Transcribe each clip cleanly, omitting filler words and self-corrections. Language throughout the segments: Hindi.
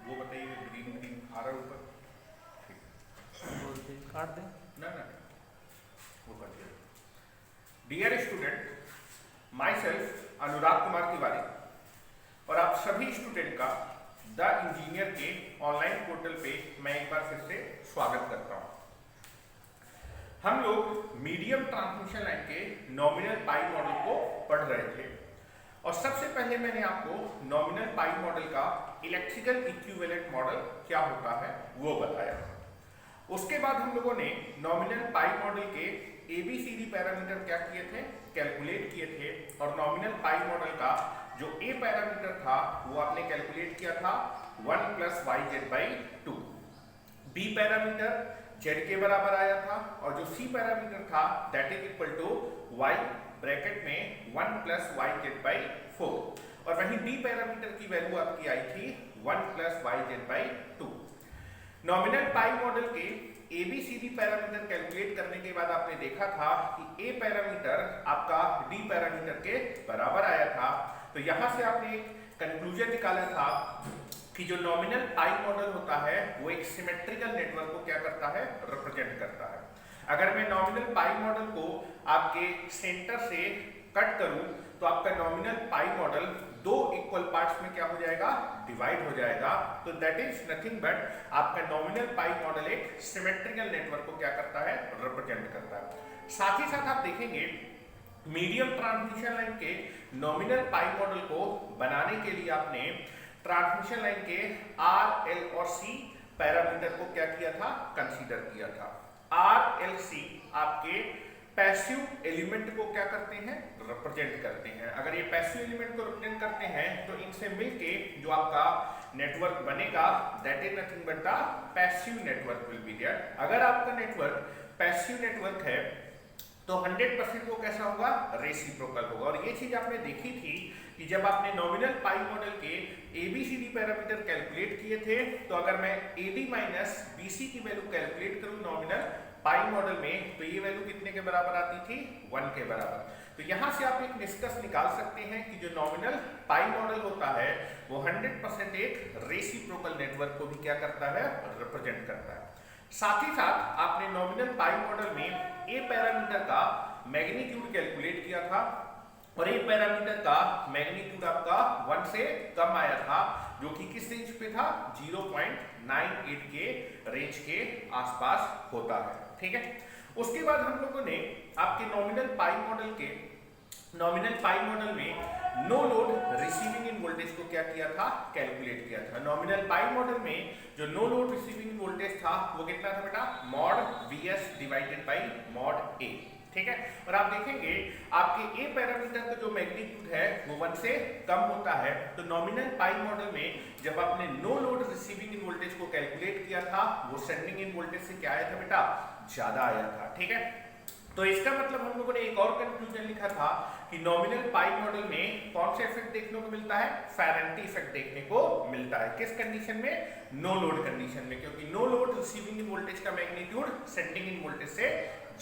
वो बताइए, ग्रीन ग्रीन आ रहा है ऊपर? ठीक, काट दें। ना ना वो कर दिया। डियर स्टूडेंट, माई सेल्फ अनुराग कुमार तिवारी और आप सभी स्टूडेंट का द इंजीनियर के ऑनलाइन पोर्टल पे मैं एक बार फिर से स्वागत करता हूं। हम लोग मीडियम ट्रांसमिशन लाइन के नॉमिनल पाई मॉडल को पढ़ रहे थे और सबसे पहले मैंने आपको नॉमिनल पाई मॉडल का इलेक्ट्रिकल इक्विवेलेंट मॉडल क्या होता है वो बताया। उसके बाद हम लोगों ने नॉमिनल पाई मॉडल के ABCD पैरामीटर क्या किए थे, कैलकुलेट किए थे और नॉमिनल पाई मॉडल का जो A पैरामीटर था वो आपने कैलकुलेट किया था 1 + yz/2। B पैरामीटर z के बराबर आया था और जो C पैरामीटर था that is equal to y bracket में 1 + yz/4 और वहीं D पैरामीटर की वैल्यू आपकी आई थी 1 + yz/2। नॉमिनल पाई मॉडल के ABCD पैरामीटर कैलकुलेट करने के बाद आपने देखा था कि A पैरामीटर आपका D पैरामीटर के बराबर आया था, तो यहां से आपने एक कंक्लूजन निकाला था कि जो नॉमिनल पाई मॉडल होता है वो एक सिमेट्रिकल नेटवर्क को क्या करता है, रिप्रेजेंट करता है। अगर मैं नॉमिनल पाई मॉडल को आपके सेंटर से कट करूं तो आपका नॉमिनल पाई मॉडल दो इक्वल पार्ट्स में क्या हो जाएगा, डिवाइड हो जाएगा। तो दैट इज नथिंग बट आपका नॉमिनल पाई मॉडल एक सिमेट्रिकल नेटवर्क को क्या करता है, रिप्रेजेंट करता है। साथ ही साथ आप देखेंगे मीडियम ट्रांसमिशन लाइन के नॉमिनल पाई मॉडल को बनाने के लिए आपने ट्रांसमिशन लाइन के R, L और C पैरामीटर को क्या किया था, कंसीडर किया था। R, L, C आपके पैसिव एलिमेंट को क्या करते हैं, रिप्रेजेंट करते हैं। अगर ये पैसिव एलिमेंट को रिप्रेजेंट करते हैं तो इनसे मिलके जो आपका नेटवर्क बनेगा that is nothing but the passive network will be there. अगर आपका नेटवर्क पैसिव नेटवर्क है तो 100% वो कैसा होगा, रेसिप्रोकल होगा। और ये चीज आपने देखी थी कि जब आपने नॉमिनल पाई मॉडल के ABCD पैरामीटर कैलकुलेट किए थे तो अगर मैं AD - BC की वैल्यू कैलकुलेट करूं नॉमिनल पाई मॉडल में तो ये वैल्यू कितने के बराबर आती थी, 1 के बराबर। तो यहां से आप एक निष्कर्ष निकाल सकते हैं कि जो नॉमिनल पाई मॉडल होता है वो 100% एक रेसिप्रोकल नेटवर्क को भी क्या करता है, रिप्रेजेंट करता है। साथ ही साथ आपने नॉमिनल पाई मॉडल में A पैरामीटर का मैग्नीट्यूड कैलकुलेट किया था और A पैरामीटर का मैग्नीट्यूड आपका 1 से कम आया था जो कि किस रेंज पे था, 0.98 के रेंज के आसपास होता है। ठीक है, उसके बाद हम लोगों ने आपके नॉमिनल पाई मॉडल में no load receiving end voltage को क्या किया था, कैलकुलेट किया था। नॉमिनल पाई मॉडल में जो नो लोड रिसीविंग वोल्टेज था वो कितना था बेटा, mod VS/mod A। ठीक है, और आप देखेंगे आपके A पैरामीटर का जो मैग्नीट्यूड है वो 1 से कम होता है। तो नॉमिनल पाई मॉडल में जब आपने no load receiving end voltage को कैलकुलेट किया था वो सेंडिंग इन वोल्टेज से क्या आया था बेटा, ज्यादा आया था। ठीक है, तो इसका मतलब हम लोगों ने एक और कंक्लूजन लिखा था कि नॉमिनल पाई मॉडल में कौन सा इफेक्ट देखने को मिलता है, फेरेंटी इफेक्ट देखने को मिलता है। किस कंडीशन में, नो लोड कंडीशन में, क्योंकि no load receiving end voltage का मैग्नीट्यूड सेंडिंग इन वोल्टेज से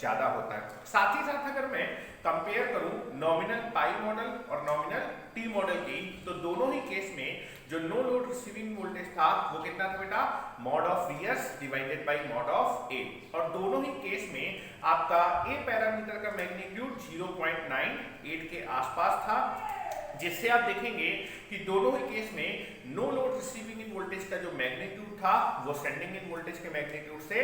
ज्यादा होता है। साथ ही साथ अगर मैं कंपेयर करूं नॉमिनल पाई मॉडल और नॉमिनल टी मॉडल की तो दोनों ही केस में जो नो लोड रिसीविंग वोल्टेज था वो कितना था बेटा, mod (VS/mod A) और दोनों ही केस में आपका A पैरामीटर का मैग्नीट्यूड 0.98 के आसपास था, जिससे आप देखेंगे कि दोनों ही केस में no load receiving end voltage का जो मैग्नीट्यूड था वो सेंडिंग इन वोल्टेज के मैग्नीट्यूड से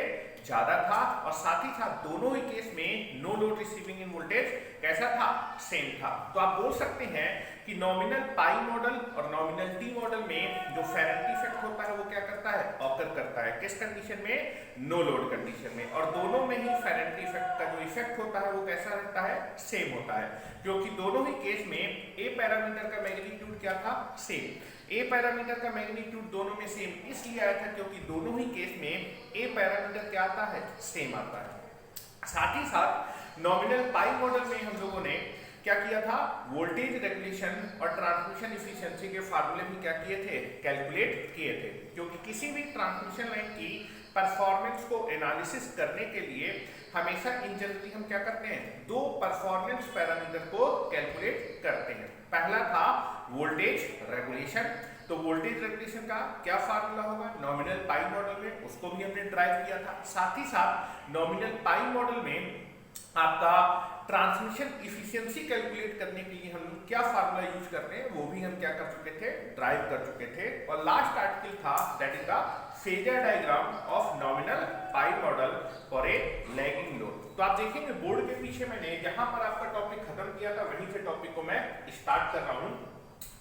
ज्यादा था और साथ ही साथ दोनों ही केस में no load receiving end voltage कैसा था, सेम था। तो आप बोल सकते हैं कि नॉमिनल पाई मॉडल और नॉमिनल टी मॉडल में जो फेरेंटी इफेक्ट होता है वो क्या करता है, ऑकर करता है। किस कंडीशन में, नो लोड कंडीशन में। और दोनों में ही फेरेंटी इफेक्ट का जो इफेक्ट होता है वो कैसा रहता है, सेम होता है, क्योंकि दोनों ही केस में A पैरामीटर का मैग्नीट्यूड क्या था, सेम। A पैरामीटर का मैग्नीट्यूड दोनों में सेम इसलिए आया था क्योंकि दोनों ही केस में A पैरामीटर क्या आता है, सेम आता है। साथ ही साथ नॉमिनल पाई मॉडल में हम लोगों ने क्या किया था, वोल्टेज रेगुलेशन और ट्रांसमिशन एफिशिएंसी के फार्मूले भी क्या किए थे, कैलकुलेट किए थे। क्योंकि किसी भी ट्रांसमिशन लाइन की परफॉर्मेंस को एनालिसिस करने के लिए हमेशा इन जनरली हम क्या करते हैं, दो परफॉर्मेंस पैरामीटर को कैलकुलेट करते हैं। पहला था वोल्टेज रेगुलेशन, तो वोल्टेज रेगुलेशन का क्या फार्मूला होगा नॉमिनल पाई मॉडल में, उसको भी हमने ड्राइव किया था। साथ ही साथ नॉमिनल पाई मॉडल में आपका ट्रांसमिशन इफिशिएंसी कैलकुलेट करने के लिए हम लोग क्या फार्मूला यूज करते हैं वो भी हम क्या कर चुके थे, ड्राइव कर चुके थे। और लास्ट आर्टिकल था that is the phasor diagram of nominal pi model for a lagging load. तो आप देखेंगे बोर्ड के पीछे मैंने जहां पर आपका टॉपिक खत्म किया था वहीं से टॉपिक को मैं स्टार्ट कर रहा हूं।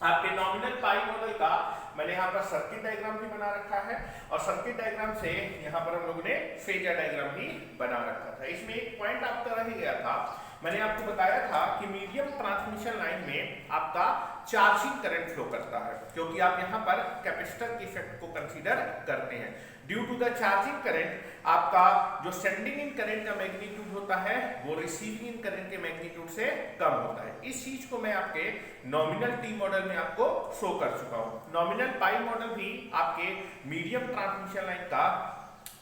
आपके नॉमिनल पाई मॉडल का मैंने यहाँ पर सर्किट डायग्राम भी बना रखा है और सर्किट डायग्राम से यहाँ पर हम लोगों ने फेजर डायग्राम भी बना रखा था। इसमें एक पॉइंट आपका रह गया था, मैंने आपको बताया था कि मीडियम ट्रांसमिशन लाइन में आपका चार्जिंग करंट फ्लो करता है, क्योंकि आप यहाँ पर कैपेसिटर के इफेक्ट को कंसीडर करते हैं। Due to the charging current आपका जो सेंडिंग इन करंट का मैग्नीट्यूड होता है वो रिसीविंग इन करंट के मैग्नीट्यूड से कम होता है। इस चीज को मैं आपके नॉमिनल टी मॉडल में आपको शो कर चुका हूं। नॉमिनल पाई मॉडल भी आपके मीडियम ट्रांसमिशन लाइन का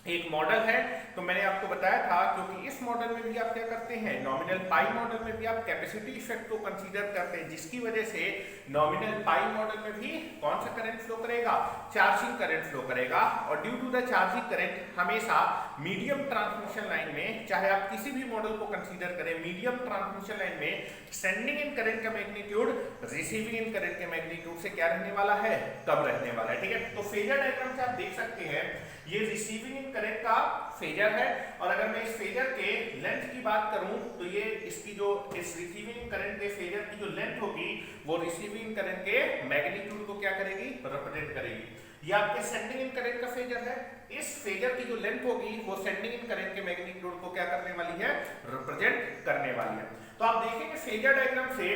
एक मॉडल है। तो मैंने आपको बताया था क्योंकि इस मॉडल में भी आप क्या करते हैं, नॉमिनल पाई मॉडल में भी आप कैपेसिटी इफेक्ट को कंसीडर करते हैं, जिसकी वजह से नॉमिनल पाई मॉडल में भी कौन सा करंट फ्लो करेगा, चार्जिंग करंट फ्लो करेगा। और due to the charging current हमेशा मीडियम ट्रांसमिशन लाइन में, चाहे आप किसी भी मॉडल को कंसीडर करें, मीडियम ट्रांसमिशन लाइन में सेंडिंग इन करंट का मैग्नीट्यूड रिसीविंग इन करंट के मैग्नीट्यूड से क्या रहने वाला है, कम रहने वाला है। ठीक है, तो फेजर डायग्राम से आप देख सकते हैं ये रिसीविंग इन करंट का फेजर है। और अगर मैं इस फेजर के लेंथ की बात करूं तो ये इसकी जो इस रिसीविंग करंट के फेजर की जो लेंथ होगी वो रिसीविंग करंट के मैग्नीट्यूड को क्या करेगी, रिप्रेजेंट करेगी। ये आपके सेंडिंग इन करंट का फेजर है, इस फेजर की जो लेंथ होगी वो सेंडिंग इन करंट के मैग्नीट्यूड को क्या करने वाली है, रिप्रेजेंट करने वाली है। तो आप देखेंगे फेजर डायग्राम से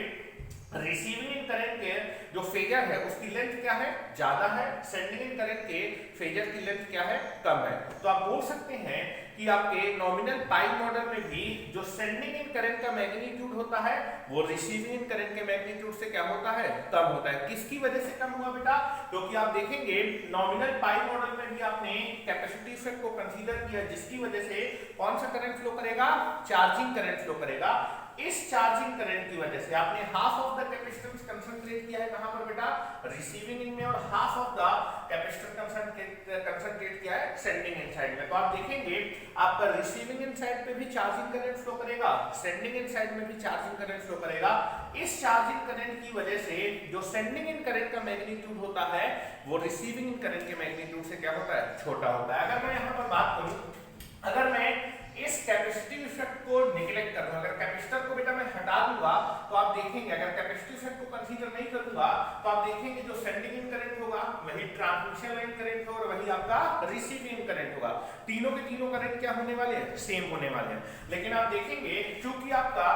रिसीविंग इन करंट के जो फेजर है उसकी लेंथ क्या है, ज्यादा है, सेंडिंग इन करंट के फेजर की लेंथ क्या है, कम है। तो आप बोल सकते हैं कि आपके नॉमिनल पाई मॉडल में भी जो सेंडिंग इन करंट का मैग्नीट्यूड होता है वो रिसीविंग इन करंट के मैग्नीट्यूड से क्या होता है, कम होता है। किसकी वजह से कम हुआ बेटा, क्योंकि आप देखेंगे नॉमिनल पाई मॉडल में भी आपने कैपेसिटी इफेक्ट को कंसीडर किया, जिसकी वजह से कौन सा करंट फ्लो करेगा, चार्जिंग करंट फ्लो करेगा। इस चार्जिंग करंट की वजह से आपने half of the capacitance concentrate किया है कहां पर बेटा, रिसीविंग इन में, और half of the capacitor concentrate किया है सेंडिंग इन साइड में। तो आप देखेंगे आपका रिसीविंग इन साइड पे भी चार्जिंग करंट फ्लो करेगा, सेंडिंग इन साइड में भी चार्जिंग करंट फ्लो करेगा। इस चार्जिंग करंट की वजह से जो सेंडिंग इन करंट का मैग्नीट्यूड होता है वो रिसीविंग इन करंट के मैग्नीट्यूड से क्या होता है, छोटा होता है। अगर मैं यहां पर बात करूं, अगर मैं इस कैपेसिटिव इफेक्ट को नेग्लेक्ट कर दूं, अगर कैपेसिटर को बेटा मैं हटा दूंगा तो आप देखेंगे, अगर कैपेसिटिव इफेक्ट को कंसीडर नहीं करूंगा तो आप देखेंगे जो सेंडिंग इन करंट होगा वही ट्रांसमिशन लाइन करंट होगा और वही आपका रिसीविंग करंट होगा। तीनों के तीनों करंट क्या होने वाले हैं, सेम होने वाले हैं। लेकिन आप देखेंगे चूंकि आपका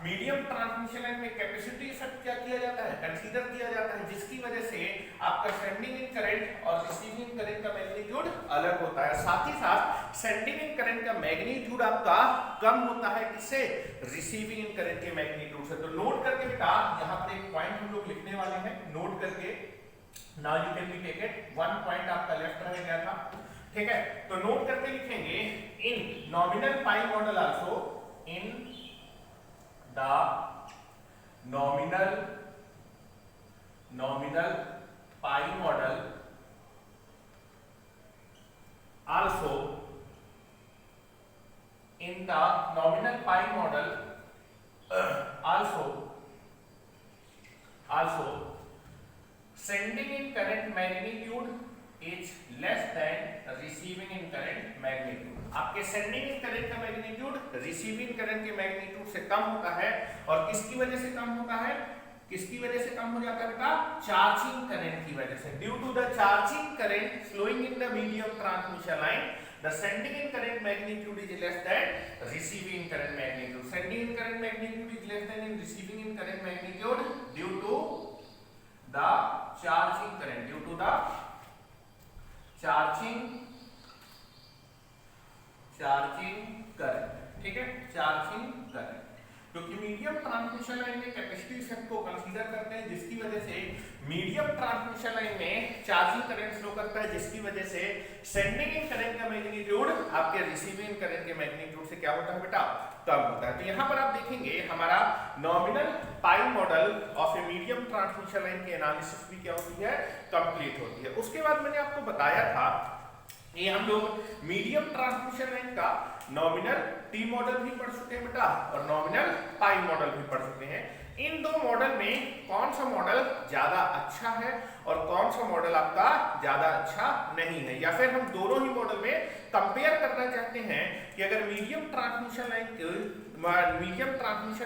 मीडियम ट्रांसमिशन लाइन में कैपेसिटी इफेक्ट क्या किया जाता है, कंसीडर किया जाता है, जिसकी वजह से आपका सेंडिंग इन करंट और रिसीविंग करंट का मैग्नीट्यूड अलग होता है। साथ ही साथ सेंडिंग इन करंट का मैग्नीट्यूड आपका कम होता है किससे, रिसीविंग इन करंट के मैग्नीट्यूड से। तो नोट करके बेटा यहां पर एक पॉइंट हम लोग लिखने वाले हैं, नोट करके, now you can be take it, one point आपका लेफ्ट रह गया था, ठीक है। तो नोट करके लिखेंगे in nominal pi model also, in the nominal pi model also, in the nominal pi model also sending in current magnitude is less than receiving in current magnitude। आपके सेंडिंग इन करंट का मैग्नीट्यूड रिसीविंग करंट के मैग्नीट्यूड से कम होता है। और किसकी वजह से कम होता है, किसकी वजह से कम हो जाता है बेटा, चार्जिंग करंट की वजह से। Due to the charging current flowing in the medium transmission line the sending end current magnitude is less than receiving current magnitude. Sending end current magnitude is less than in receiving end current magnitude due to the charging current, due to the charging current, ठीक है, चार्जिंग करंट। क्योंकि मीडियम ट्रांसमिशन लाइन में कैपेसिटी इफेक्ट को कंसीडर करते हैं, जिसकी वजह से मीडियम ट्रांसमिशन लाइन में चार्जिंग करंट फ्लो करता है, जिसकी वजह से सेंडिंग इन करंट का मैग्नीट्यूड आपके रिसीविंग इन करंट के मैग्नीट्यूड से क्या होता है बेटा, कम होता है। तो यहाँ पर आप देखेंगे हमारा nominal pi model of a medium transmission line की एनालिसिस भी क्या होती है, कंप्लीट होती है। उसके बाद मैंने आपको बताया था ये हम लोग मीडियम ट्रांसमिशन लाइन का नॉमिनल टी मॉडल भी पढ़ चुके हैं बेटा और नॉमिनल पाई मॉडल भी पढ़ चुके हैं। इन दो मॉडल में कौन सा मॉडल ज्यादा अच्छा है और कौन सा मॉडल आपका ज्यादा अच्छा नहीं है, या फिर हम दोनों ही मॉडल में कंपेयर करना चाहते हैं कि अगर मीडियम ट्रांसमिशन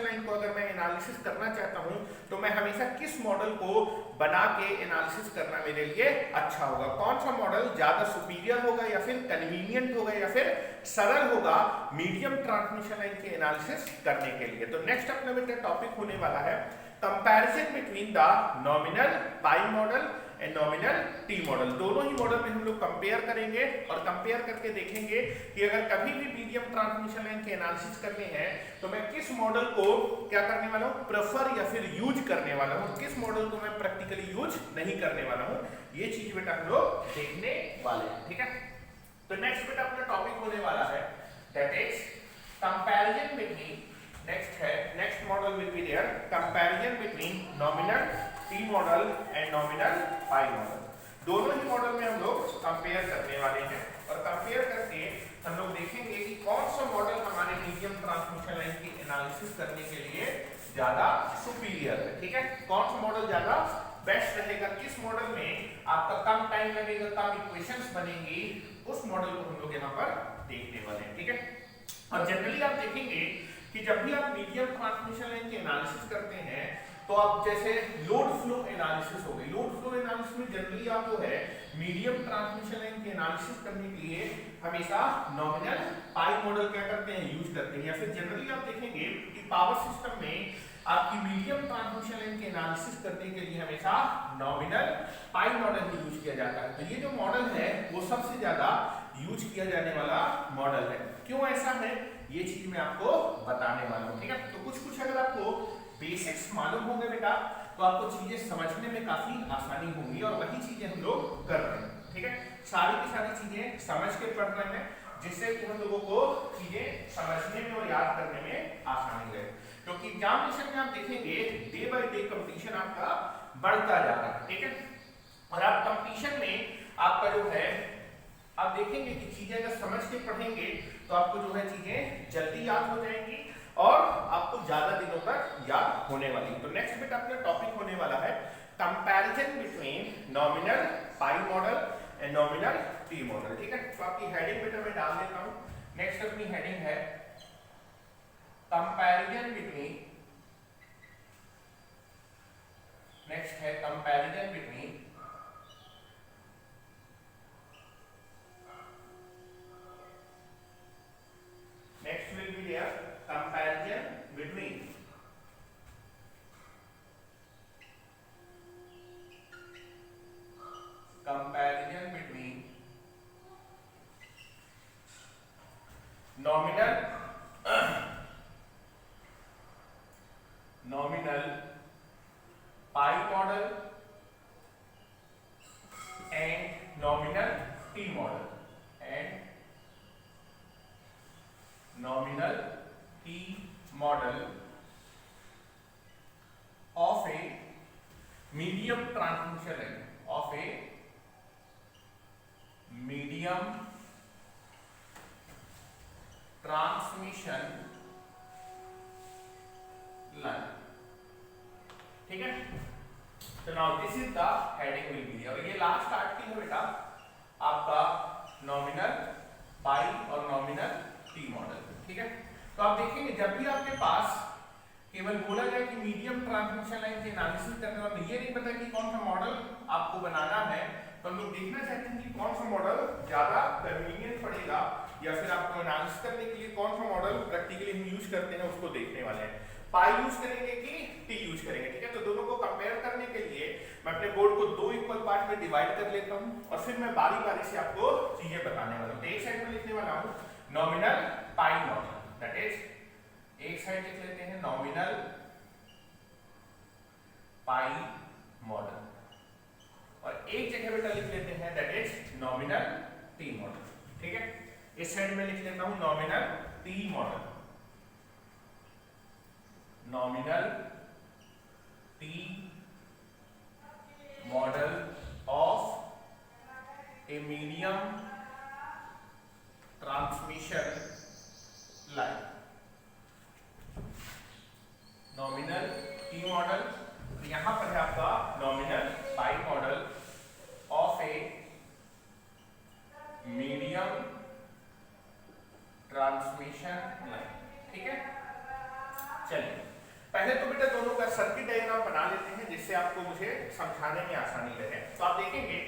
लाइन को अगर मैं एनालिसिस करना चाहता हूं तो मैं हमेशा किस मॉडल को बना के एनालिसिस करना मेरे लिए अच्छा होगा, कौन सा मॉडल ज्यादा सुपीरियर होगा या फिर कन्वीनियंट होगा या फिर सरल होगा मीडियम ट्रांसमिशन लाइन के एनालिसिस करने के लिए। तो नेक्स्ट अपना बेटा टॉपिक होने वाला है comparison between the nominal pi model and nominal T model. दोनों ही मॉडल में हम लोग कंपेयर करेंगे और कंपेयर करके देखेंगे कि अगर कभी भी मीडियम ट्रांसमिशन लाइन के एनालिसिस करने हैं तो मैं किस मॉडल को क्या करने वाला हूं, प्रेफर या फिर यूज करने वाला हूं, किस मॉडल को मैं प्रैक्टिकली यूज नहीं करने वाला हूं, ये चीज बेटा हम लोग देखने वाले हैं। ठीक है, तो नेक्स्ट बेटा अपना टॉपिक होने वाला है that is comparison between, next model will be there comparison between nominal T model and nominal pi model. दोनों ही मॉडल में हम लोग कंपेयर करने वाले हैं और कंपेयर करके हम लोग देखेंगे कि कौन सा मॉडल हमारे मीडियम ट्रांसमिशन लाइन की एनालिसिस करने के लिए ज्यादा सुपीरियर है। ठीक है, कौन सा मॉडल ज्यादा बेस्ट रहेगा, किस मॉडल में आपका कम टाइम लगेगा, कम इक्वेशंस बनेंगी, उस मॉडल को हम लोग यहाँ पर देखने वाले हैं। ठीक है, और जनरली आप देखेंगे कि जब भी आप मीडियम ट्रांसमिशन लाइन की एनालिसिस करते हैं तो आप जैसे लोड फ्लो एनालिसिस हो गई, लोड फ्लो एनालिसिस में जनरली आप जो है मीडियम ट्रांसमिशन लाइन की एनालिसिस करने के लिए हमेशा नॉमिनल पाई मॉडल क्या करते हैं, यूज करते हैं, या फिर जनरली आप देखेंगे कि पावर सिस्टम में आपकी मीडियम ट्रांसमिशन लाइन की एनालिसिस करने के लिए हमेशा नॉमिनल पाई मॉडल ही यूज किया जाता है। तो ये जो मॉडल है वो सबसे ज्यादा यूज किया जाने वाला मॉडल है। क्यों ऐसा है ये चीज मैं आपको बताने वाला हूँ। ठीक है, तो कुछ अगर आपको बेसिक्स मालूम होंगे बेटा तो आपको चीजें समझने में काफी आसानी होगी और वही चीजें हम लोग कर रहे हैं। ठीक है, सारी की सारी चीजें समझ के पढ़ रहे हैं जिससे कि हम लोगों को चीजें समझने में और याद करने में आसानी रहे, क्योंकि एग्जामिनेशन में आप देखेंगे डे बाय डे कंपटीशन आपका बढ़ता जा रहा है। ठीक है, और आप कंपटीशन में आपका जो है आप देखेंगे कि चीजें अगर समझ के पढ़ेंगे तो आपको जो है चीजें जल्दी याद हो जाएंगी और आपको ज्यादा दिनों तक याद होने वाली। तो नेक्स्ट बेटा अपना टॉपिक होने वाला है comparison between nominal pi model and nominal T model. ठीक है, तो आपकी हेडिंग बेटा मैं डाल देता हूं। नेक्स्ट अपनी हेडिंग है कंपैरिजन बिटवीन, नेक्स्ट है comparison between next will be there comparison between nominal pi model and nominal t model and nominal t model of a medium transmission line, of a medium transmission line. ठीक है, तो now this is the heading will be, और ये लास्ट आर्टिकल है बेटा आपका नॉमिनल पाई और नॉमिनल टी मॉडल। ठीक है, तो आप देखेंगे जब भी आपके पास केवल बोला जाए कि मीडियम ट्रांसमिशन लाइन की एनालिसिस करने और ये नहीं पता कि कौन सा मॉडल आपको बनाना है, तो हम लोग देखना चाहते हैं कि कौन सा मॉडल ज्यादा कन्वीनियंट पड़ेगा या फिर आपको एनालिसिस करने के लिए कौन सा मॉडल प्रैक्टिकली हम यूज करते हैं उसको देखने वाले हैं। पाई यूज करेंगे कि टी यूज करेंगे। ठीक है, तो दोनों को कंपेयर करने के लिए मैं अपने बोर्ड को दो इक्वल पार्ट में डिवाइड कर लेता हूं और फिर मैं बारी बारी से आपको चीजें बताने वाला हूं। एक साइड में लिखने वाला हूं nominal pi model, that is एक साइड लिख लेते हैं नॉमिनल पाई मॉडल, और एक जगह बेटा लिख लेते हैं that is nominal T model. ठीक है, इस साइड में लिख लेता हूं nominal T model, nominal T model of a medium transmission line, nominal T model. यहां पर है आपका nominal pi model of a medium transmission line. ठीक है, चलिए पहले तो बेटा दोनों का सर्किट डायग्राम बना लेते हैं जिससे आपको मुझे समझाने में आसानी रहे। तो आप देखेंगे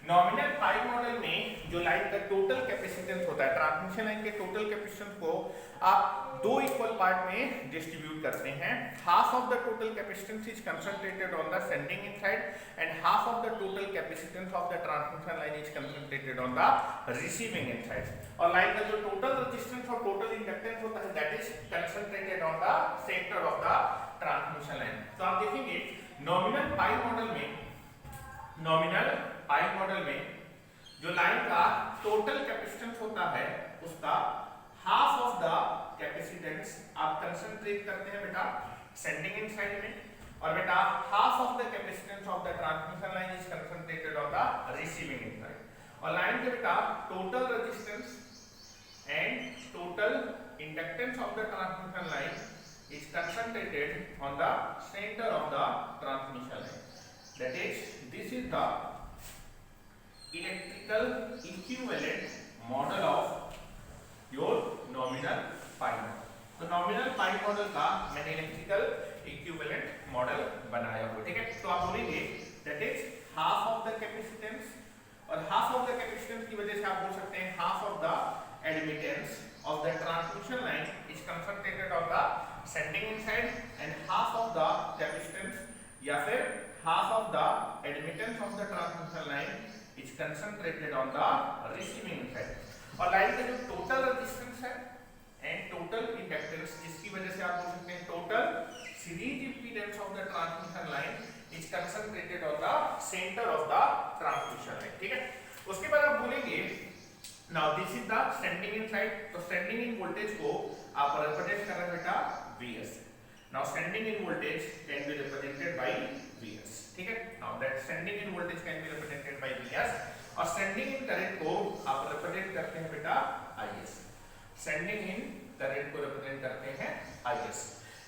नॉमिनल पाई मॉडल में जो लाइन का टोटल कैपेसिटेंस होता है, ट्रांसमिशन लाइन के टोटल कैपेसिटेंस को आप दो इक्वल पार्ट में डिस्ट्रीब्यूट करते हैं। Half of the total capacitance is concentrated on the sending end side and half of the total capacitance of the transmission line is concentrated on the receiving end side. और लाइन का जो टोटल रेजिस्टेंस और टोटल इंडक्टेंस होता है that is concentrated on the centre of the transmission line. तो आप देखेंगे नॉमिनल पाई मॉडल में, नॉमिनल पाई मॉडल में जो लाइन का टोटल कैपेसिटेंस होता है उसका हाफ ऑफ द कैपेसिटेंस आप कंसंट्रेट करते हैं बेटा सेंडिंग एंड साइड में, और बेटा half of the capacitance of the transmission line is concentrated on the receiving end side. और लाइन के बेटा total resistance and total inductance of the transmission line is concentrated on the center of the transmission line. That is, this is the electrical equivalent model of your nominal pi model. तो nominal pi model का मैंने electrical equivalent model बनाया हुआ। ठीक है, तो आप बोलेंगे that is half of the capacitance, और half of the capacitance की वजह से आप बोल सकते हैं half of the admittance of the transmission line is concentrated on the sending end side and half of the capacitance या फिर half of the admittance of the transmission line is concentrated on the receiving end side। और लाइन का जो टोटल रेजिस्टेंस है एंड टोटल इंडक्टेंस, जिसकी वजह से आप बोल सकते हैं total series impedance of the transmission line is concentrated on the centre of the transmission line. ठीक है, उसके बाद आप बोलेंगे now this is the sending end side. तो सेंडिंग इन वोल्टेज को आप रिप्रेजेंट कर रहे हैं बेटा Vs। Now sending end voltage can be represented by Vs। ठीक है, now that sending end voltage can be represented by Vs, और सेंडिंग इन करंट को आप रिप्रेजेंट करते हैं बेटा Is। सेंडिंग इन करंट को रिप्रेजेंट करते हैं Is।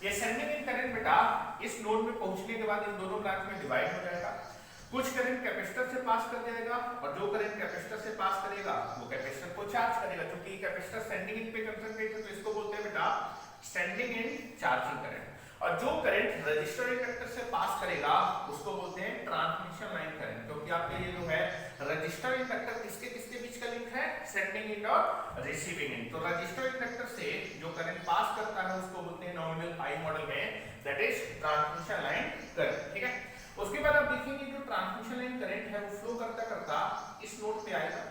ये सेंडिंग इन करंट बेटा इस नोड में पहुंचने के बाद इन दोनों ब्रांच में डिवाइड हो जाएगा। कुछ करंट कैपेसिटर से पास कर जाएगा, और जो करंट कैपेसिटर से पास करेगा वो कैपेसिटर को चार्ज करेगा। क्योंकि कैपेसिटर सेंडिंग इन पे कंसंट्रेट है तो इसको बोलते हैं बेटा सेंडिंग इन चार्जिंग करंट, और जो करंट रजिस्टर इंडक्टर से पास करेगा उसको बोलते हैं ट्रांसमिशन लाइन करंट। क्योंकि आपके ये जो है रजिस्टर इंडक्टर किसके किसके बीच का लिंक है, सेंडिंग इन और रिसीविंग इन। तो रजिस्टर इंडक्टर से जो करंट पास करता है उसको बोलते हैं नॉमिनल पाई मॉडल में that is transmission line current. ठीक है, उसके बाद आप देखेंगे जो ट्रांसमिशन लाइन करंट है वो फ्लो करता करता इस नोड पे आएगा।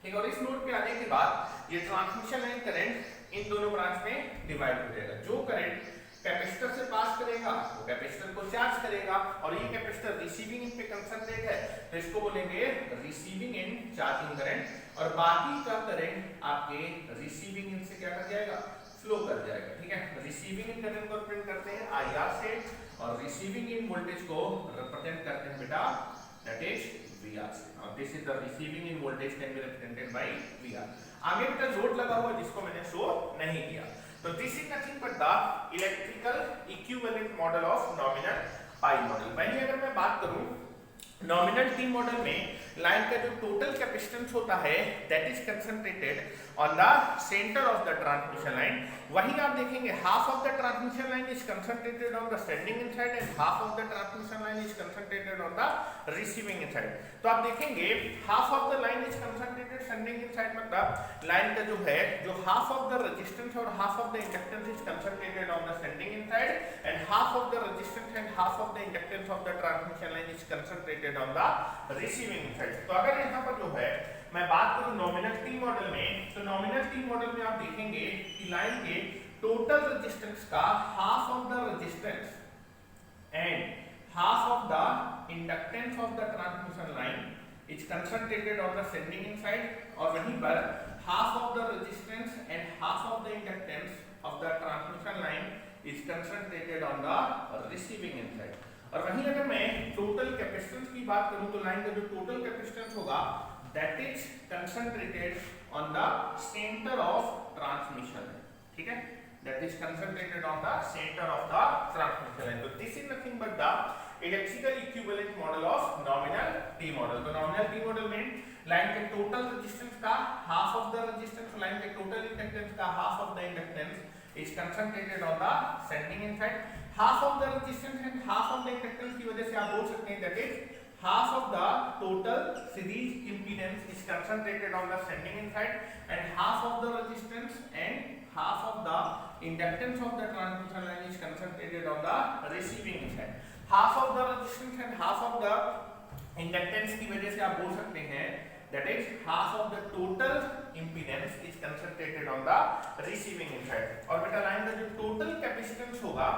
ठीक है, और इस नोड पे आने के बाद ये ट्रांसमिशन लाइन करंट इन दोनों ब्रांच में डिवाइड हो जाएगा। जो करंट कैपेसिटर से पास करेगा वो कैपेसिटर को चार्ज करेगा, और ये कैपेसिटर रिसीविंग इन पे कंसंट्रेट है तो इसको बोलेंगे रिसीविंग इन चार्जिंग करंट, और बाकी का करंट आपके रिसीविंग इन से क्या कर जाएगा, फ्लो कर जाएगा। ठीक है, रिसीविंग इन करंट को रिप्रेजेंट करते हैं IR से, और रिसीविंग इन वोल्टेज को रिप्रेजेंट करते हैं बेटा दैट इज VR से। और this is the receiving end voltage can be represented bye VR। आगे बेटा लोड लगा हुआ जिसको मैंने शो नहीं किया। तो this is nothing but the electrical equivalent model of nominal pi model. वहीं अगर मैं बात करूं नॉमिनल टी मॉडल में लाइन का जो टोटल कैपेसिटेंस होता है that is concentrated on the centre of the transmission line. वहीं आप देखेंगे half of the transmission line is concentrated on the sending end side and half of the transmission line is concentrated on the receiving end side. तो आप देखेंगे half of the line is concentrated sending end side, मतलब लाइन का जो है जो हाफ ऑफ द रेजिस्टेंस और half of the inductance is concentrated on the sending end side and half of the resistance and half of the inductance of the transmission line is concentrated on the receiving side. तो अगर यहाँ पर जो है मैं बात करूं नॉमिनल टी मॉडल में, तो नॉमिनल टी मॉडल में आप देखेंगे कि लाइन के टोटल रेजिस्टेंस का half of the resistance and half of the inductance of the transmission line is concentrated on the sending end side, और वहीं पर half of the resistance and half of the inductance of the transmission line is concentrated on the receiving end side. और वहीं अगर मैं टोटल कैपेसिटेंस की बात करूं तो लाइन का जो टोटल कैपेसिटेंस होगा that is concentrated on the centre of transmission, ठीक है, that is concentrated on the center of the transmission line. So this is nothing but the electrical equivalent model of nominal T model. तो nominal T model में लाइन के टोटल रेजिस्टेंस का half of the resistance, line के टोटल इंडक्टेंस का half of the inductance is concentrated on the sending end side. Half of the resistance and half of the inductance की वजह से आप बोल सकते हैं that is half of the total series impedance is concentrated on the sending end side, and half of the resistance and half of the inductance of the transmission line is concentrated on the receiving end side. Half of the resistance and half of the inductance की वजह से आप बोल सकते हैं that is half of the total impedance is concentrated on the receiving end side. और बेटा लाइन का जो total capacitance होगा,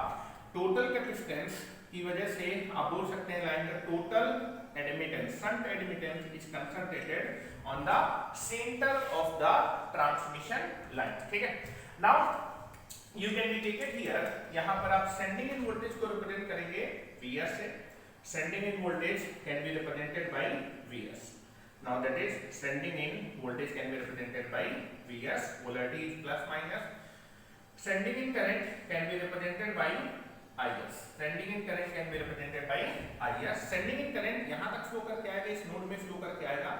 total capacitance की वजह से आप बोल सकते हैं लाइन का total admittance, shunt admittance is concentrated on the centre of the transmission line, ठीक है। Now you can be take it here, यहां पर आप सेंडिंग इन वोल्टेज को रिप्रेजेंट करेंगे Vs से। Sending end voltage can be represented by Vs। Now that is sending end voltage can be represented by Vs, polarity is plus minus. Sending end current can be represented by IS, sending end current can be represented by IS। Sending end current यहां तक फ्लो करके आएगा, इस नोड में फ्लो करके आएगा,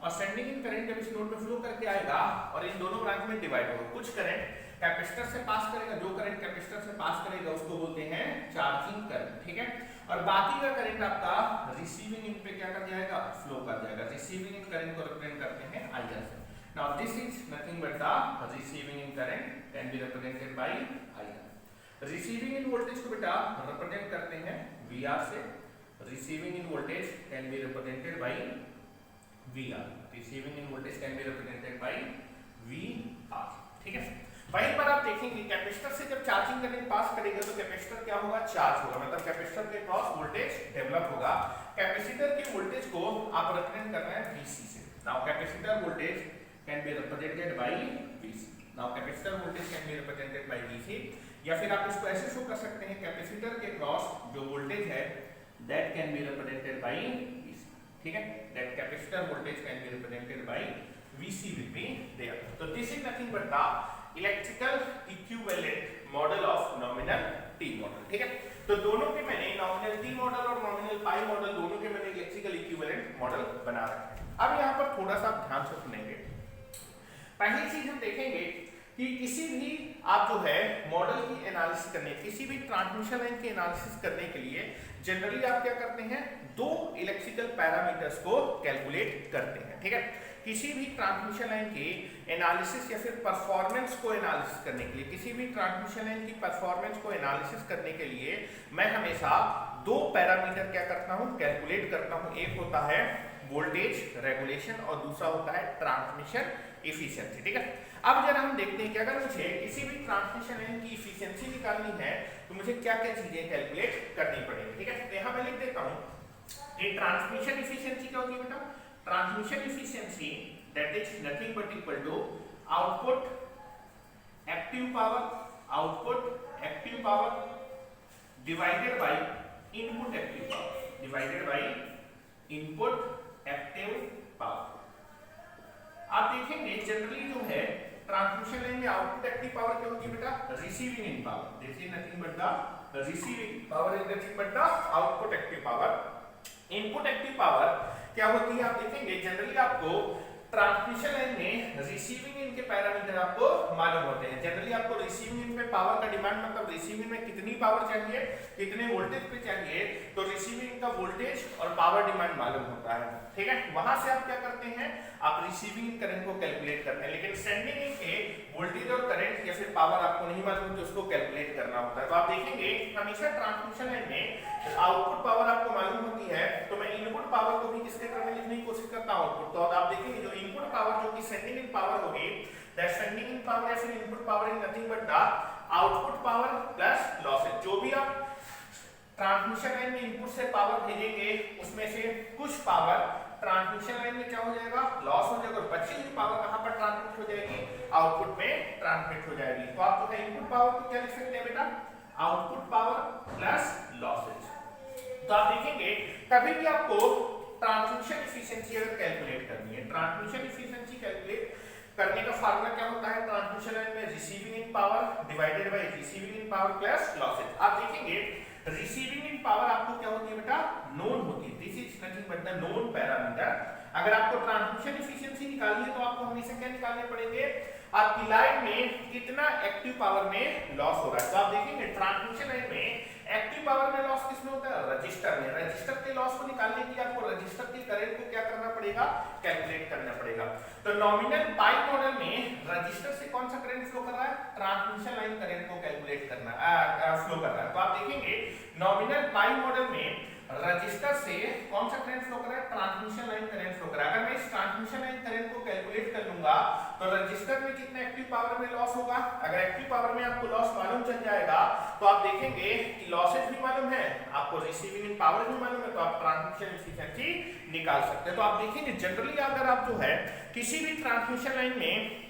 और सेंडिंग इन करंट जब इस नोड में फ्लो करके आएगा और इन दोनों ब्रांच में डिवाइड होगा। कुछ करंट कैपेसिटर से पास करेगा, जो करंट कैपेसिटर से पास करेगा उसको बोलते हैं चार्जिंग करंट, ठीक है, और बाकी का करंट आपका रिसीविंग इन पे क्या कर जाएगा, फ्लो कर जाएगा। रिसीविंग इन करंट को रिप्रेजेंट करते हैं IS से। Now this is nothing but the receiving end current can be represented by IS। Receiving end voltage को बेटा रिप्रेजेंट करते हैं VR से। Receiving end voltage can be represented bye VR। Receiving end voltage can be represented bye VR, ठीक है। वहीं पर आप देखेंगे कैपेसिटर से जब चार्जिंग करंट पास करेगा तो कैपेसिटर क्या होगा, चार्ज होगा, मतलब कैपेसिटर के क्रॉस वोल्टेज डेवलप होगा। कैपेसिटर के वोल्टेज को आप रिप्रेजेंट कर रहे हैं VC से। Now capacitor voltage can be represented by VC। Now capacitor voltage can be represented by VC, या फिर आप इसको ऐसे शो कर सकते हैं कैपेसिटर के क्रॉस जो वोल्टेज है that can be represented by VC, ठीक है, that capacitor voltage can be represented by VC will be there. तो this is nothing but the electrical equivalent model of nominal T model, ठीक है। तो दोनों के मैंने नॉमिनल T मॉडल और नॉमिनल पाई मॉडल दोनों के मैंने इलेक्ट्रिकल इक्विवेलेंट मॉडल बना रखे हैं। अब यहाँ पर थोड़ा सा ध्यान से सुनेंगे। पहली चीज हम देखेंगे कि किसी भी आप जो है मॉडल की एनालिसिस करने, किसी भी ट्रांसमिशन लाइन की एनालिसिस करने के लिए जनरली आप क्या करते हैं, दो इलेक्ट्रिकल पैरामीटर्स को कैलकुलेट करते हैं, ठीक है। किसी भी ट्रांसमिशन लाइन की एनालिसिस या फिर परफॉर्मेंस को एनालिसिस करने के लिए, किसी भी ट्रांसमिशन लाइन की परफॉर्मेंस को एनालिसिस करने के लिए मैं हमेशा दो पैरामीटर क्या करता हूं, कैलकुलेट करता हूं। एक होता है वोल्टेज रेगुलेशन और दूसरा होता है ट्रांसमिशन एफिशिएंसी, ठीक है। अब जरा हम देखते हैं कि अगर मुझे किसी भी ट्रांसमिशन लाइन की एफिशिएंसी निकालनी है तो मुझे क्या क्या चीजें कैलकुलेट करनी पड़ेगी, ठीक है। तो यहां मैं लिख देता हूं ये ट्रांसमिशन एफिशिएंसी क्या होगी बेटा, transmission efficiency that is nothing but equal to output active power divided by input active power, divided by input active power. आप देखेंगे जनरली जो है ट्रांसमिशन लाइन में आउटपुट एक्टिव पावर क्या होगी बेटा, receiving end power. This is nothing but the receiving power is nothing but the output active power. Input active power क्या होती है, आप देखेंगे जनरली आपको ट्रांसमिशन लाइन में रिसीविंग इन के पैरामीटर आपको मालूम होते हैं। जनरली आपको रिसीविंग इन पे पावर का डिमांड, मतलब रिसीविंग में कितनी पावर चाहिए, कितने वोल्टेज पे चाहिए, तो रिसीविंग का वोल्टेज और पावर डिमांड मालूम होता है, ठीक है। वहां से आप क्या करते हैं, आप रिसीविंग करंट को कैलकुलेट करते हैं। लेकिन सेंडिंग इन के वोल्टेज और करंट या फिर पावर आपको नहीं मालूम तो उसको कैलकुलेट करना होता है। तो आप देखेंगे हमेशा ट्रांसमिशन लाइन में आउटपुट पावर आपको मालूम होती है, तो मैं इनपुट पावर को भी किसके टर्म में लिखने की कोशिश करता हूं, आउटपुट। तो आप देखेंगे जो इनपुट पावर जो कि सेंडिंग इन पावर होगी, दैट सेंडिंग इन पावर या फिर input power is nothing but the output power plus losses. जो भी आप ट्रांसमिशन लाइन में इनपुट से पावर भेजेंगे उसमें से कुछ पावर ट्रांसमिशन लाइन में क्या हो जाएगा, लॉस हो जाएगा, और बची हुई पावर कहां पर ट्रांसमिट हो जाएगी, आउटपुट में ट्रांसमिट हो जाएगी। तो आप जो है इनपुट पावर को क्या लिख सकते हैं बेटा, आउटपुट पावर प्लस लॉसेज। तो आप देखेंगे कभी भी आपको ट्रांसमिशन एफिशिएंसी अगर कैलकुलेट करनी है, ट्रांसमिशन एफिशिएंसी कैलकुलेट करने का फार्मूला क्या होता है, ट्रांसमिशन लाइन में receiving end power divided bye receiving end power plus losses. आप देखेंगे रिसीविंग इन पावर आपको क्या होती है बेटा, नोन होती है, this is nothing but the known parameter. अगर आपको ट्रांसमिशन एफिशिएंसी निकालनी है तो आपको हमेशा क्या निकालने पड़ेंगे, आपकी लाइन में कितना एक्टिव पावर में लॉस हो रहा है। तो आप देखेंगे ट्रांसमिशन लाइन में एक्टिव पावर में लॉस किसमें होता है, रजिस्टर में। रजिस्टर के लॉस को निकालने के लिए आपको रजिस्टर के करंट को क्या करना पड़ेगा, कैलकुलेट करना पड़ेगा। तो नॉमिनल पाई मॉडल में रजिस्टर से कौन सा करंट फ्लो कर रहा है, ट्रांसमिशन लाइन करंट को कैलकुलेट करना फ्लो कर रहा है। तो आप देखेंगे नॉमिनल पाई मॉडल में रजिस्टर से कौन सा करंट फ्लो कर रहा है, ट्रांसमिशन लाइन करंट फ्लो कर रहा है। अगर मैं इस ट्रांसमिशन लाइन करंट को कैलकुलेट कर लूंगा तो रजिस्टर में कितना एक्टिव पावर में लॉस होगा। अगर एक्टिव पावर में आपको लॉस मालूम चल जाएगा तो आप देखेंगे कि लॉसेज भी मालूम है, आपको रिसीविंग इन पावर भी मालूम है, तो आप ट्रांसमिशन एफिशिएंसी निकाल सकते हैं। तो आप देखेंगे जनरली अगर आप जो है किसी भी ट्रांसमिशन लाइन में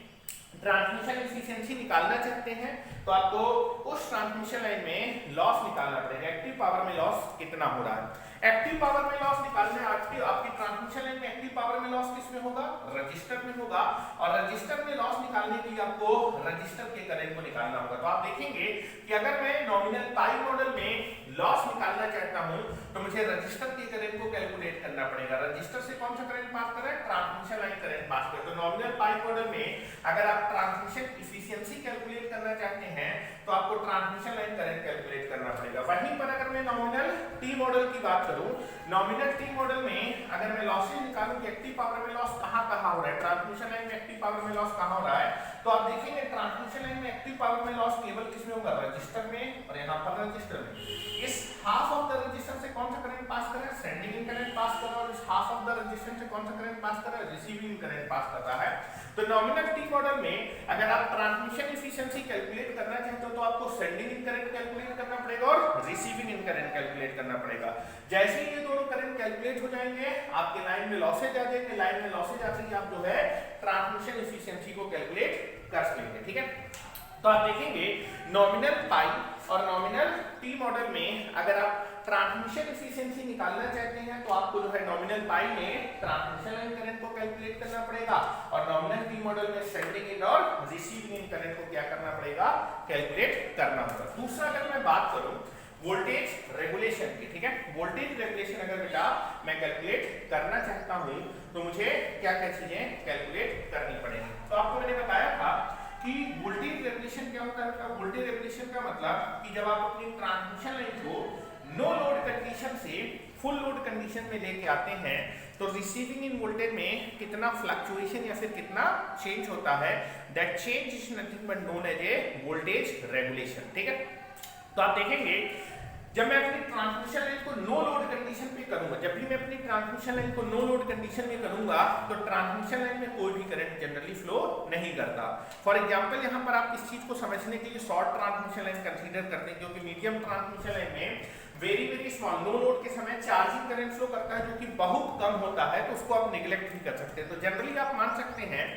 ट्रांसमिशन एफिशिएंसी निकालना चाहते हैं तो आपको उस ट्रांसमिशन लाइन में लॉस निकालना पड़ेगा, एक्टिव पावर में लॉस कितना हो रहा है। एक्टिव पावर में लॉस निकालना है, आपकी ट्रांसमिशन लाइन में एक्टिव पावर में लॉस किसमें होगा, रजिस्टर में होगा, और रजिस्टर में लॉस निकालने के लिए आपको रजिस्टर के करंट को निकालना होगा। तो आप देखेंगे कि अगर मैं नॉमिनल पाई मॉडल में लॉस निकालना चाहता हूं तो मुझे रजिस्टर के करंट को कैलकुलेट करना पड़ेगा। रजिस्टर से कौन सा करंट पास कर रहा है, ट्रांसमिशन लाइन करंट पास कर रहा है। तो नॉमिनल पाई मॉडल में अगर आप ट्रांसमिशन एफिशिएंसी कैलकुलेट करना चाहते हैं तो आपको ट्रांसमिशन लाइन करंट कैलकुलेट करना पड़ेगा। वहीं पर अगर मैं नॉमिनल टी मॉडल की बात करूं, नॉमिनल टी मॉडल में अगर मैं लॉसेज निकालूं कि एक्टिव पावर में लॉस कहां हो रहा है, ट्रांसमिशन लाइन में एक्टिव पावर में लॉस कहां हो रहा है, तो आप देखेंगे ट्रांसमिशन लाइन में एक्टिव पावर में लॉस केवल किसमें होगा, रजिस्टर में, और यहां पर रजिस्टर में। इस हाफ ऑफ द रजिस्टर से कौन सा करंट पास कर रहा है, सेंडिंग इन करंट पास कर रहा है, और इस हाफ ऑफ द रजिस्टर से कौन सा करंट पास कर रहा है, रिसीविंग करंट पास कर रहा है। तो नॉमिनल टी मॉडल में अगर आप ट्रांसमिशन एफिशिएंसी कैलकुलेट करना चाहते हो तो आपको सेंडिंग इन करंट कैलकुलेट करना पड़ेगा और रिसीविंग इन करंट कैलकुलेट करना पड़ेगा। जैसे ही ये दोनों करंट कैलकुलेट हो जाएंगे आपके लाइन में लॉसेज आ जाएंगे, लाइन में लॉसेज आते ही आप जो है ट्रांसमिशन एफिशिएंसी को कैलकुलेट कर सकेंगे, ठीक है। तो आप देखेंगे नॉमिनल पाई और नॉमिनल टी मॉडल में अगर आप ट्रांसमिशन एफिशिएंसी निकालना चाहते हैं तो आपको जो है नॉमिनल पाई में ट्रांसमिशन लाइन करंट को कैलकुलेट करना पड़ेगा और नॉमिनल टी मॉडल में सेंडिंग इन और रिसीविंग इन करंट को क्या करना पड़ेगा, कैलकुलेट करना होगा। दूसरा अगर मैं बात करूं वोल्टेज रेगुलेशन की, ठीक है, वोल्टेज रेगुलेशन अगर बेटा मैं कैलकुलेट करना चाहता हूं तो मुझे क्या क्या चीजें कैलकुलेट करनी पड़ेगी। तो आपको मैंने बताया था कि वोल्टेज रेगुलेशन क्या होता है। वोल्टेज रेगुलेशन का मतलब कि जब आप अपनी ट्रांसमिशन लाइन को नो लोड कंडीशन से फुल लोड कंडीशन में लेके आते हैं तो रिसीविंग इन वोल्टेज में कितना फ्लक्चुएशन या फिर कितना चेंज होता है, that change is nothing but known as a voltage regulation, ठीक है। तो आप देखेंगे जब मैं अपनी ट्रांसमिशन लाइन को नो लोड कंडीशन पे करूंगा, जब भी मैं अपनी ट्रांसमिशन लाइन को नो लोड कंडीशन में करूंगा तो ट्रांसमिशन लाइन में कोई भी करंट जनरली फ्लो नहीं करता। फॉर एग्जांपल यहां पर आप इस चीज को समझने के लिए शॉर्ट ट्रांसमिशन लाइन कंसीडर करते हैं, क्योंकि मीडियम ट्रांसमिशन लाइन में वेरी स्मॉल नो लोड के समय चार्जिंग करंट फ्लो करता है जो कि बहुत कम होता है, तो उसको आप निगलेक्ट नहीं कर सकते। तो जनरली आप मान सकते हैं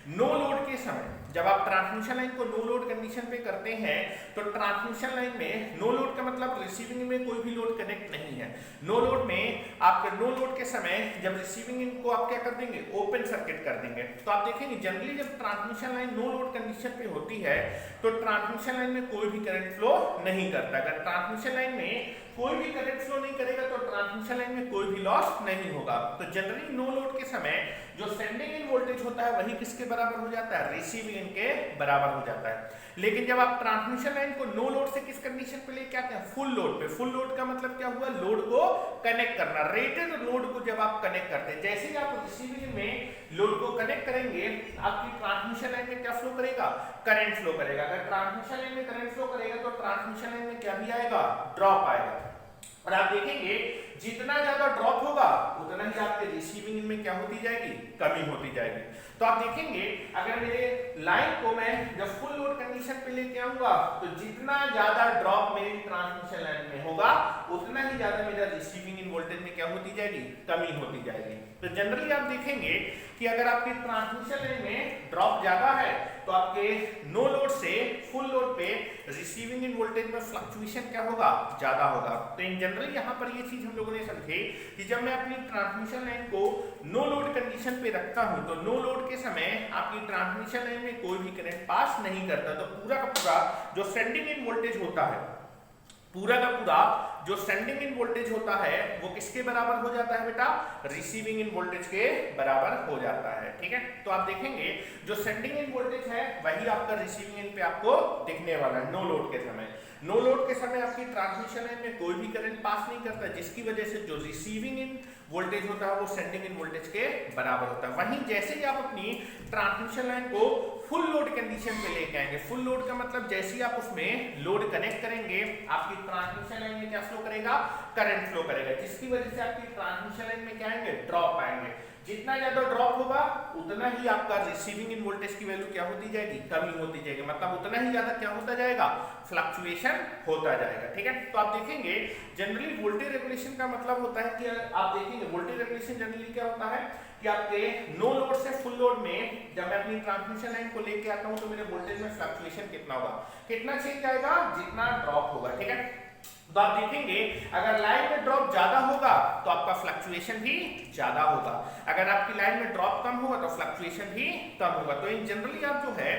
नो लोड के समय जब आप ट्रांसमिशन लाइन को नो लोड कंडीशन पे करते हैं तो ट्रांसमिशन लाइन में नो लोड का मतलब रिसीविंग में कोई भी लोड कनेक्ट नहीं है। नो लोड में आपके नो लोड के समय जब रिसीविंग इन को आप क्या कर देंगे, ओपन सर्किट कर देंगे। तो आप देखेंगे जनरली जब transmission line no load condition पे होती है तो ट्रांसमिशन लाइन में कोई भी करंट फ्लो नहीं करता। अगर ट्रांसमिशन लाइन में कोई भी करंट फ्लो नहीं करेगा तो ट्रांसमिशन लाइन में कोई भी लॉस नहीं होगा। तो जनरली नो लोड के समय जो सेंडिंग इन वोल्टेज होता है वही किसके बराबर हो जाता है, रिसीविंग इन के बराबर हो जाता है। लेकिन जब आप ट्रांसमिशन लाइन को नो लोड से किस कंडीशन पे लेके आते हैं, फुल लोड पे। फुल लोड का मतलब क्या हुआ, लोड को कनेक्ट करना। रेटेड लोड को जब आप कनेक्ट करते हैं, जैसे ही आप रिसीविंग में लोड को कनेक्ट करेंगे आपकी ट्रांसमिशन लाइन में क्या फ्लो करेगा, करंट फ्लो करेगा। अगर ट्रांसमिशन लाइन में करंट फ्लो करेगा तो ट्रांसमिशन लाइन में क्या भी आएगा, ड्रॉप आएगा। और आप देखेंगे जितना ज्यादा ड्रॉप होगा उतना ही आपके रिसीविंग में क्या होती जाएगी, कमी होती जाएगी। तो आप देखेंगे अगर मेरे लाइन को मैं जब फुल लोड कंडीशन पे लेके आऊंगा तो जितना ज्यादा ड्रॉप मेरी ट्रांसमिशन लाइन में होगा उतना ही ज्यादा मेरा रिसीविंग इन वोल्टेज में क्या होती जाएगी, कमी होती जाएगी। तो जनरली आप देखेंगे कि अगर आपकी ट्रांसमिशन लाइन में ड्रॉप ज्यादा है तो आपके नो लोड से फुल लोड पे रिसीविंग इन वोल्टेज में फ्लक्चुएशन क्या होगा, ज्यादा होगा। तो इन जनरल यहाँ पर ये चीज हम लोगों ने समझे कि जब मैं अपनी ट्रांसमिशन लाइन को नो लोड कंडीशन पे रखता हूँ तो नो लोड के समय आपकी ट्रांसमिशन लाइन में कोई भी करंट पास नहीं करता, तो पूरा का पूरा जो सेंडिंग इन वोल्टेज होता है, पूरा का पूरा जो सेंडिंग इन वोल्टेज होता है वो किसके बराबर हो जाता है बेटा, रिसीविंग इन वोल्टेज के बराबर हो जाता है। ठीक है, तो आप देखेंगे जो सेंडिंग इन वोल्टेज है वही आपका रिसीविंग इन पे आपको दिखने वाला है नो लोड के समय। नो लोड के समय आपकी ट्रांसमिशन लाइन में कोई भी करंट पास नहीं करता, जिसकी वजह से जो रिसीविंग इन वोल्टेज होता है वो सेंडिंग इन वोल्टेज के बराबर होता है। वहीं जैसे ही आप अपनी ट्रांसमिशन लाइन को फुल लोड कंडीशन पे लेके आएंगे, फुल लोड का मतलब जैसे ही आप उसमें लोड कनेक्ट करेंगे आपकी ट्रांसमिशन लाइन में क्या फ्लो करेगा, करंट फ्लो करेगा, जिसकी वजह से आपकी ट्रांसमिशन लाइन में क्या आएंगे, ड्रॉप आएंगे। जितना ज्यादा ड्रॉप होगा उतना ही आपका रिसीविंग इन वोल्टेज की वैल्यू क्या होती जाएगी, कमी होती जाएगी, मतलब उतना ही ज्यादा क्या होता जाएगा, फ्लक्चुएशन होता जाएगा। ठीक है, तो आप देखेंगे जनरली वोल्टेज रेगुलेशन का मतलब होता है कि आप देखेंगे वोल्टेज रेगुलेशन जनरली क्या होता है कि आपके नो लोड से फुल लोड में जब मैं अपनी ट्रांसमिशन लाइन को लेके आता हूं तो मेरे वोल्टेज में फ्लक्चुएशन कितना होगा, कितना चेंज आएगा, जितना ड्रॉप होगा। ठीक है, तो आप देखेंगे अगर लाइन में ड्रॉप ज्यादा होगा तो आपका फ्लक्चुएशन भी ज्यादा होगा, अगर आपकी लाइन में ड्रॉप कम होगा तो फ्लक्चुएशन भी कम होगा। तो इन जनरली आप जो है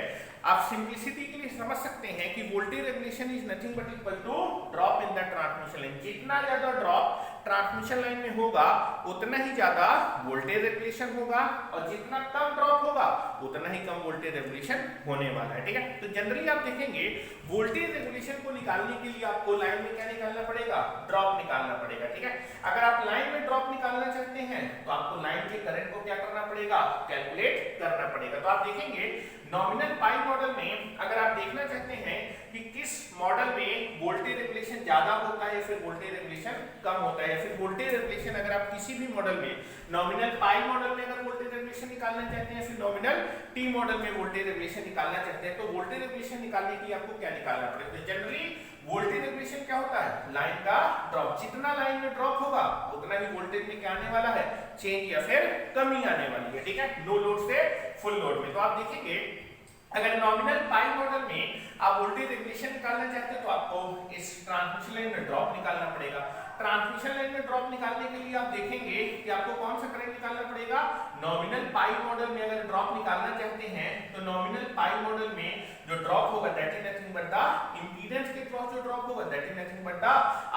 आप सिंपलिसिटी के लिए समझ सकते हैं कि voltage regulation is nothing but equal to drop in the transmission line. जितना ज्यादा ड्रॉप ट्रांसमिशन लाइन में होगा उतना ही ज्यादा वोल्टेज रेगुलेशन होगा, और जितना कम ड्रॉप होगा उतना ही कम वोल्टेज रेगुलेशन होने वाला है। ठीक है, तो जनरली आप देखेंगे वोल्टेज रेगुलेशन को निकालने के लिए आपको लाइन में क्या निकालना पड़ेगा, ड्रॉप निकालना पड़ेगा। ठीक है, अगर आप लाइन में ड्रॉप निकालना चाहते हैं तो आपको लाइन के करंट को क्या करना पड़ेगा, कैलकुलेट करना पड़ेगा। तो आप देखेंगे नॉमिनल पाई मॉडल में अगर आप देखना चाहते हैं कि किस मॉडल में वोल्टेज रेगुलेशन ज्यादा होता है या फिर वोल्टेज रेगुलेशन कम होता है, या फिर वोल्टेज रेगुलेशन अगर आप किसी भी मॉडल में नॉमिनल पाई मॉडल में अगर वोल्टेज रेगुलेशन निकालना चाहते हैं, फिर नॉमिनल टी मॉडल में वोल्टेज रेगुलेशन निकालना चाहते हैं, तो वोल्टेज रेगुलेशन निकालने के लिए आपको क्या निकालना पड़ेगा। तो जनरली वोल्टेज रेगुलेशन क्या होता है, लाइन का ड्रॉप, जितना लाइन में ड्रॉप होगा उतना ही वोल्टेज में क्या आने वाला है, चेंज या फिर कमी आने वाली है। ठीक है, नो लोड से फुल लोड में। तो आप देखेंगे अगर नॉमिनल पाई मॉडल में आप वोल्टेज रेगुलेशन निकालना चाहते हैं तो आपको इस ट्रांसमिशन लाइन में ड्रॉप निकालना पड़ेगा। ट्रांसमिशन लाइन में ड्रॉप निकालने के लिए आप देखेंगे कि आपको कौन सा करंट निकालना पड़ेगा, नॉमिनल पाई मॉडल में अगर ड्रॉप निकालना चाहते हैं तो नॉमिनल पाई मॉडल में जो ड्रॉप होगा that is nothing but the impedance के क्रॉस जो ड्रॉप होगा that is nothing but the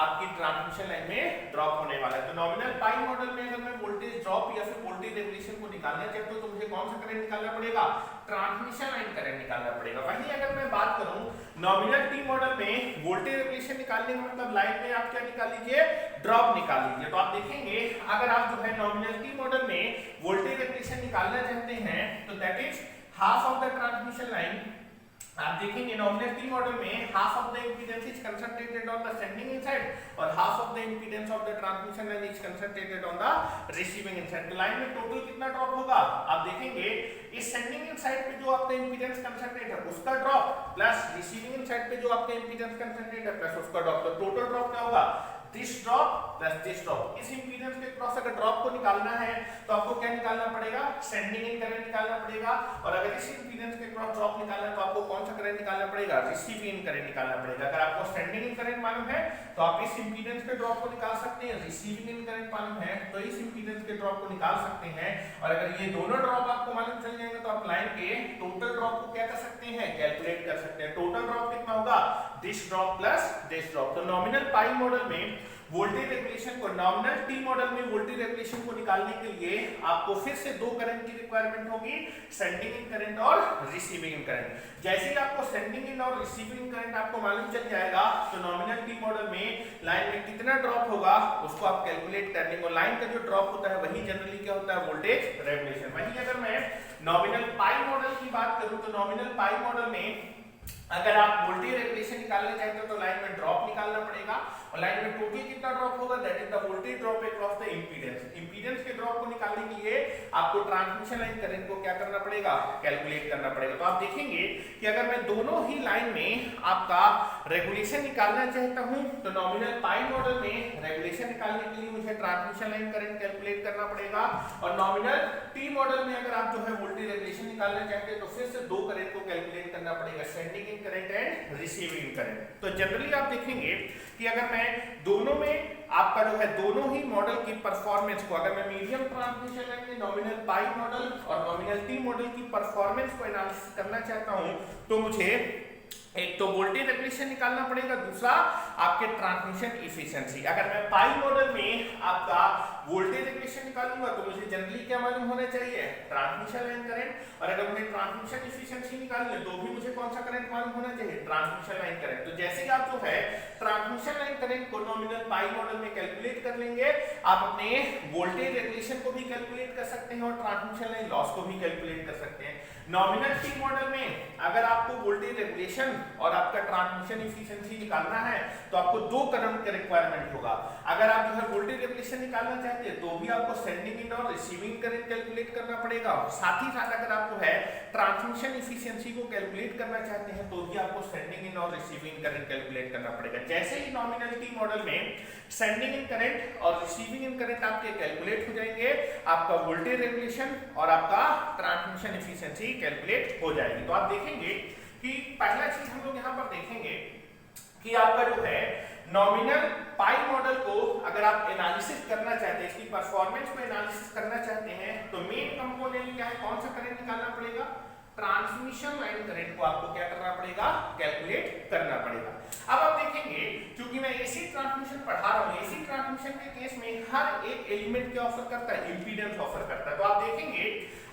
आपकी ट्रांसमिशन लाइन में ड्रॉप होने वाला है। तो नॉमिनल पाई मॉडल में अगर मैं वोल्टेज ड्रॉप या फिर वोल्टेज रेगुलेशन को निकालना चाहता हूं तो मुझे कौन सा करंट निकालना पड़ेगा, ट्रांसमिशन लाइन करंट निकालना पड़ेगा। वहीं अगर मैं बात करूं नॉमिनल टी मॉडल में वोल्टेज रेगुलेशन निकालने का मतलब लाइन में आप क्या निकाल लीजिए, ड्रॉप निकाल लीजिए। तो आप देखेंगे अगर आप जो है नॉमिनल टी मॉडल में वोल्टेज रेगुलेशन निकालना चाहते हैं तो that is half of the transmission line. आप देखेंगे नॉमिनल टी मॉडल में half of the impedance is concentrated on the sending end side और half of the impedance of the transmission line is concentrated on the receiving in side. तो लाइन में टोटल कितना ड्रॉप होगा, आप देखेंगे इस सेंडिंग इन साइड पे जो आपका इंपीडेंस कंसंट्रेट है उसका drop plus receiving end side पे जो आपका इंपीडेंस कंसंट्रेट है प्लस उसका ड्रॉप, तो टोटल ड्रॉप क्या होगा, this drop plus this drop. इस इंपीडेंस के क्रॉस अगर ड्रॉप को निकालना है तो आपको क्या निकालना पड़ेगा, सेंडिंग इन करंट निकालना पड़ेगा, और अगर इस इंपीडेंस के क्रॉस ड्रॉप निकालना है तो आपको कौन सा करंट निकालना पड़ेगा, रिसीविंग इन करंट निकालना पड़ेगा। अगर आपको सेंडिंग इन करंट मालूम है तो आप इस इंपीडेंस के ड्रॉप को निकाल सकते हैं, रिसीविंग इन करंट मालूम है तो इस इंपीडेंस के ड्रॉप को निकाल सकते हैं, और अगर ये दोनों ड्रॉप आपको मालूम चल जाएंगे तो आप लाइन के टोटल ड्रॉप को क्या कर सकते हैं, कैलकुलेट कर सकते हैं। टोटल ड्रॉप कितना होगा, this drop plus this drop. तो नॉमिनल पाई मॉडल में वोल्टेज रेगुलेशन को, नॉमिनल टी मॉडल में वोल्टेज रेगुलेशन को निकालने के लिए आपको फिर से दो करंट की रिक्वायरमेंट होगी, सेंडिंग इन करंट और रिसीविंग इन करंट। जैसे ही आपको सेंडिंग इन और रिसीविंग इन करंट आपको मालूम चल जाएगा तो नॉमिनल टी मॉडल में लाइन में कितना ड्रॉप होगा उसको आप कैलकुलेट कर लेंगे, और लाइन का जो ड्रॉप होता है वही जनरली क्या होता है, वोल्टेज रेगुलेशन। वहीं अगर मैं नॉमिनल पाई मॉडल की बात करूं तो नॉमिनल पाई मॉडल में अगर आप वोल्टेज रेगुलेशन निकालना चाहते हो तो लाइन में ड्रॉप निकालना पड़ेगा, और लाइन में टोटल कितना ड्रॉप होगा, that is the voltage drop across the impedance. Impedance के ड्रॉप को निकालने के लिए आपको ट्रांसमिशन लाइन करंट को क्या करना पड़ेगा, कैलकुलेट करना पड़ेगा। तो आप देखेंगे कि अगर मैं दोनों ही लाइन में आपका रेगुलेशन निकालना चाहता हूं तो नॉमिनल पाई मॉडल में रेगुलेशन निकालने के लिए मुझे ट्रांसमिशन लाइन करंट कैलकुलेट करना पड़ेगा, और नॉमिनल टी मॉडल में अगर आप जो है वोल्टेज रेगुलेशन निकालना चाहते हैं तो फिर से दो करंट को कैलकुलेट करना पड़ेगा, sending end current and receiving current. तो जनरली आप देखेंगे कि अगर मैं दोनों में आपका जो है दोनों ही मॉडल की परफॉर्मेंस को, अगर मैं मीडियम ट्रांसमिशन लाइन में नॉमिनल पाई मॉडल और नॉमिनल टी मॉडल की परफॉर्मेंस को एनालिसिस करना चाहता हूं तो मुझे एक तो वोल्टेज रेगुलेशन निकालना पड़ेगा, दूसरा आपके ट्रांसमिशन इफिशिएंसी। अगर मैं पाई मॉडल में आपका वोल्टेज रेगुलेशन निकालूंगा तो मुझे जनरली क्या मालूम होना चाहिए, ट्रांसमिशन लाइन करंट, और अगर मुझे ट्रांसमिशन इफिशिएंसी निकालनी है तो भी मुझे कौन सा करंट मालूम होना चाहिए, ट्रांसमिशन लाइन करंट। तो जैसे ही आप जो है ट्रांसमिशन लाइन करंट को नॉमिनल पाई मॉडल में कैलकुलेट कर लेंगे, आप अपने वोल्टेज रेगुलेशन को भी कैलकुलेट कर सकते हैं और ट्रांसमिशन लाइन लॉस को भी कैलकुलेट कर सकते हैं। नॉमिनल टी मॉडल में अगर आपको वोल्टेज रेगुलेशन और आपका ट्रांसमिशन इफिशिएंसी निकालना है तो आपको दो करंट का रिक्वायरमेंट होगा। अगर आप जो है वोल्टेज रेगुलेशन निकालना चाहते हैं तो भी आपको सेंडिंग इन और रिसीविंग करंट कैलकुलेट करना पड़ेगा, साथ ही साथ अगर आप जो है ट्रांसमिशन इफिशिएंसी को कैलकुलेट करना चाहते हैं तो भी आपको सेंडिंग इन और रिसीविंग करंट कैलकुलेट करना पड़ेगा। जैसे ही नॉमिनल टी मॉडल में सेंडिंग इन करंट और रिसीविंग इन करंट आपके कैलकुलेट हो जाएंगे, आपका वोल्टेज रेगुलेशन और आपका ट्रांसमिशन इफिशिएंसी कैलकुलेट हो जाएगी। तो आप देखेंगे कि पहला चीज हम लोग यहां पर देखेंगे कि आपका जो है नॉमिनल पाई मॉडल को अगर आप एनालिसिस करना चाहते हैं, इसकी परफॉर्मेंस को एनालिसिस करना चाहते हैं तो मेन कंपोनेंट क्या है, कौन सा करंट निकालना पड़ेगा, ट्रांसमिशन लाइन करंट को आपको क्या करना पड़ेगा, कैलकुलेट करना पड़ेगा। अब आप देखेंगे क्योंकि मैं एसी ट्रांसमिशन पढ़ा रहा हूं, एसी ट्रांसमिशन के केस में हर एक एलिमेंट क्या ऑफर करता है, इंपीडेंस ऑफर करता है। तो आप देखेंगे